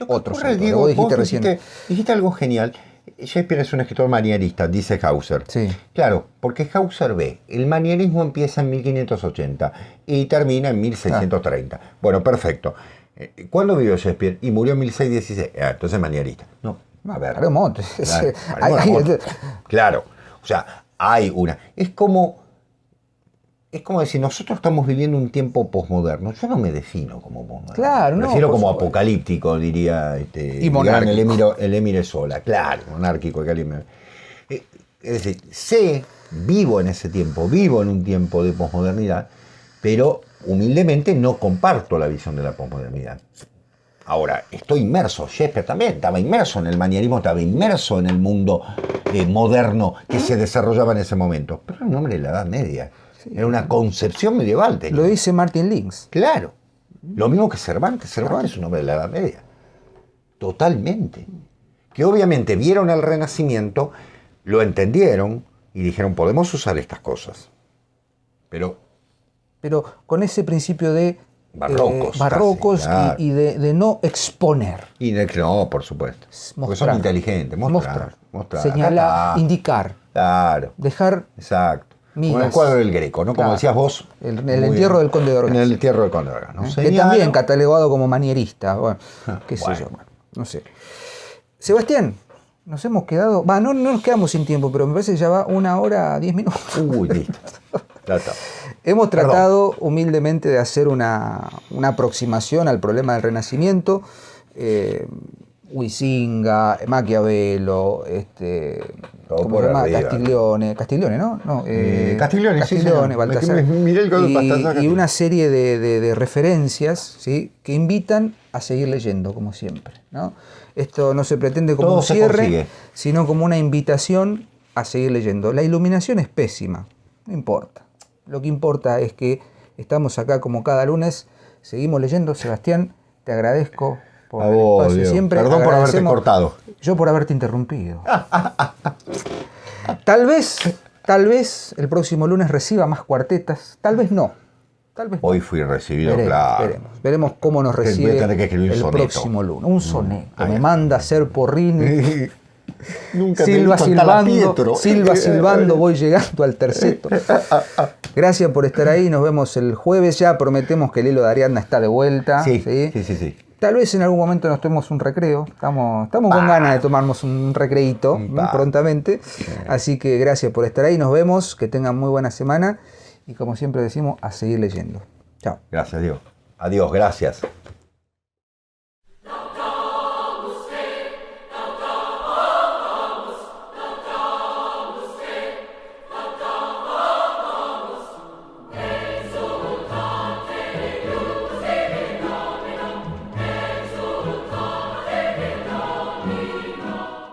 otros ocurre, autores. Diego, Vos dijiste vos recién. dijiste algo genial. Shakespeare es un escritor manierista, dice Hauser. Sí. Claro, porque Hauser ve, el manierismo empieza en 1580 y termina en 1630. Bueno, perfecto. ¿Cuándo vivió Shakespeare? Y murió en 1616. Entonces manierista. No, a ver. Claro, o sea, hay una. Es como decir, nosotros estamos viviendo un tiempo posmoderno. Yo no me defino como posmoderno. Claro, me no. refiero como apocalíptico, diría y monárquico. el Emir Sola. Claro, monárquico. Es decir, vivo en ese tiempo, vivo en un tiempo de posmodernidad, pero humildemente no comparto la visión de la posmodernidad. Ahora, estoy inmerso, Shakespeare también estaba inmerso en el manierismo, estaba inmerso en el mundo moderno que se desarrollaba en ese momento. Pero era un hombre de la Edad Media. Sí. Era una concepción medieval. Lo dice Martin Links. Claro. Lo mismo que Cervantes. Cervantes es un hombre de la Edad Media. Totalmente. Que obviamente vieron el Renacimiento, lo entendieron y dijeron, podemos usar estas cosas. Pero con ese principio de barrocos casi, claro. y de no exponer. No, por supuesto. Porque son inteligentes. Mostrar. Señalar, indicar. Claro. Dejar. Exacto. Migas. Como el cuadro del Greco, ¿no? Como Claro. decías vos. El entierro del Conde de Orgaz. En el entierro del Conde de Orgaz, ¿no? Que también catalogado como manierista. Bueno, qué sé Bueno. yo. Bueno, no sé. Sebastián, nos hemos quedado... no nos quedamos sin tiempo, pero me parece que ya va 1 hora 10 minutos. Uy, listo. Ya está. Hemos tratado humildemente de hacer una aproximación al problema del Renacimiento. Huizinga, Maquiavelo, ¿cómo se llama? Castiglione, ¿no? Castiglione, sí, señor. Baltasar. Miré el de Baltasar. Y una serie de referencias, ¿sí? Que invitan a seguir leyendo, como siempre, ¿no? Esto no se pretende como un cierre, sino como una invitación a seguir leyendo. La iluminación es pésima, no importa. Lo que importa es que estamos acá como cada lunes, seguimos leyendo. Sebastián, te agradezco por el espacio Diego. siempre. Perdón por haberte cortado. Yo por haberte interrumpido. Tal vez el próximo lunes reciba más cuartetas, tal vez no. Hoy fui recibido, claro. Veremos cómo nos recibe el próximo lunes. Un soneto. Me manda a hacer porrín. Nunca Silva silbando, voy llegando al terceto. Gracias por estar ahí. Nos vemos el jueves. Ya prometemos que el hilo de Ariadna está de vuelta. Sí. Tal vez en algún momento nos tomemos un recreo. Estamos con ganas de tomarnos un recreíto prontamente. Así que gracias por estar ahí. Nos vemos. Que tengan muy buena semana. Y como siempre decimos, a seguir leyendo. Chao. Gracias, Dios. Adiós, gracias.